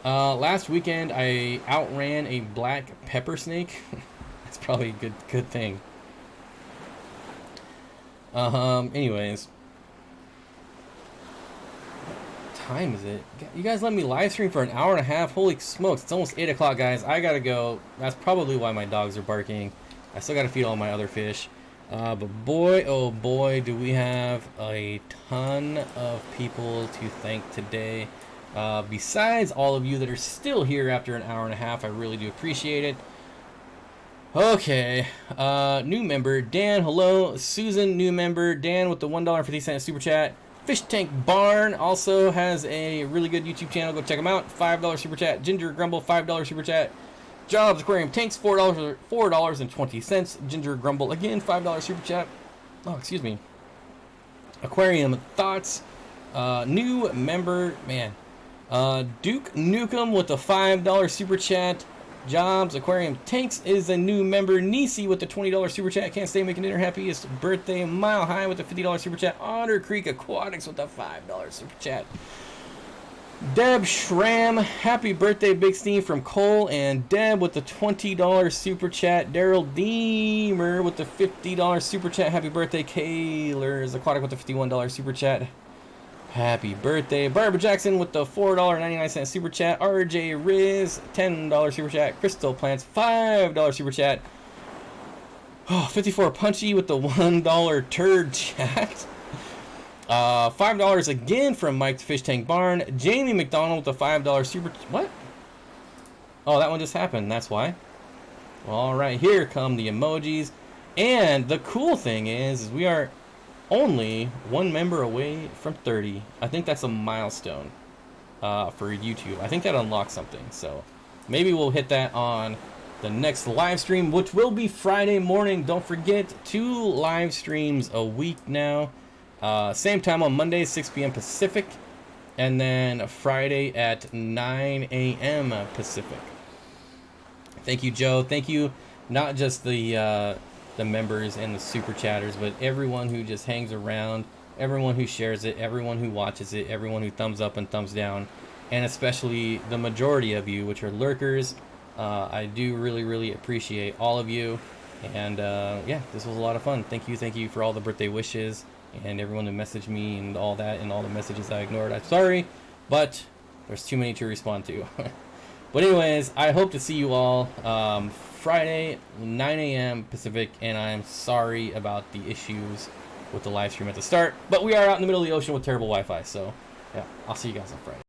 know. Last weekend I outran a black pepper snake. That's probably a good thing. Anyways, time is it? You guys let me live stream for an hour and a half. Holy smokes, it's almost 8 o'clock, guys. I gotta go. That's probably why my dogs are barking. I still gotta feed all my other fish. But boy, oh boy, do we have a ton of people to thank today. Besides all of you that are still here after an hour and a half, I really do appreciate it. Okay, new member, Dan, hello. Susan, new member. Dan with the $1.50 super chat. Fish Tank Barn also has a really good YouTube channel. Go check them out. $5 super chat. Ginger Grumble, $5 super chat. Jobs Aquarium Tanks, $4.20. Ginger Grumble again, $5 super chat. Oh, excuse me. Aquarium Thoughts, new member, man. Duke Nukem with the $5 super chat. Jobs Aquarium Tanks is a new member. Nisi with the $20 super chat. Can't stay making dinner. Happiest birthday. Mile High with the $50 super chat. Otter Creek Aquatics with the $5 super chat. Deb Schramm, happy birthday, Big Steve from Cole and Deb with the $20 super chat. Daryl Deemer with the $50 super chat. Happy birthday, Kaylers Aquatic with the $51 super chat. Happy birthday, Barbara Jackson with the $4.99 super chat. RJ Riz, $10 super chat. Crystal Plants, $5 super chat. Oh, 54 Punchy with the $1 turd chat. $5 again from Mike the Fish Tank Barn. Jamie McDonald with the $5 super. What? Oh, that one just happened. That's why. All right, here come the emojis. And the cool thing is we are only one member away from 30. I think that's a milestone for YouTube. I think that unlocks something. So maybe we'll hit that on the next live stream, which will be Friday morning. Don't forget, 2 live streams a week now. Same time on Monday, 6 p.m. Pacific, and then Friday at 9 a.m. Pacific. Thank you, Joe. Thank you, not just the members and the super chatters, but everyone who just hangs around, everyone who shares it, everyone who watches it, everyone who thumbs up and thumbs down, and especially the majority of you, which are lurkers. I do really, really appreciate all of you, and yeah, this was a lot of fun. Thank you for all the birthday wishes and everyone who messaged me and all that, and all the messages I ignored. I'm sorry, but there's too many to respond to. But anyways, I hope to see you all Friday, 9 a.m. Pacific, and I'm sorry about the issues with the live stream at the start, but we are out in the middle of the ocean with terrible Wi-Fi, so yeah, I'll see you guys on Friday.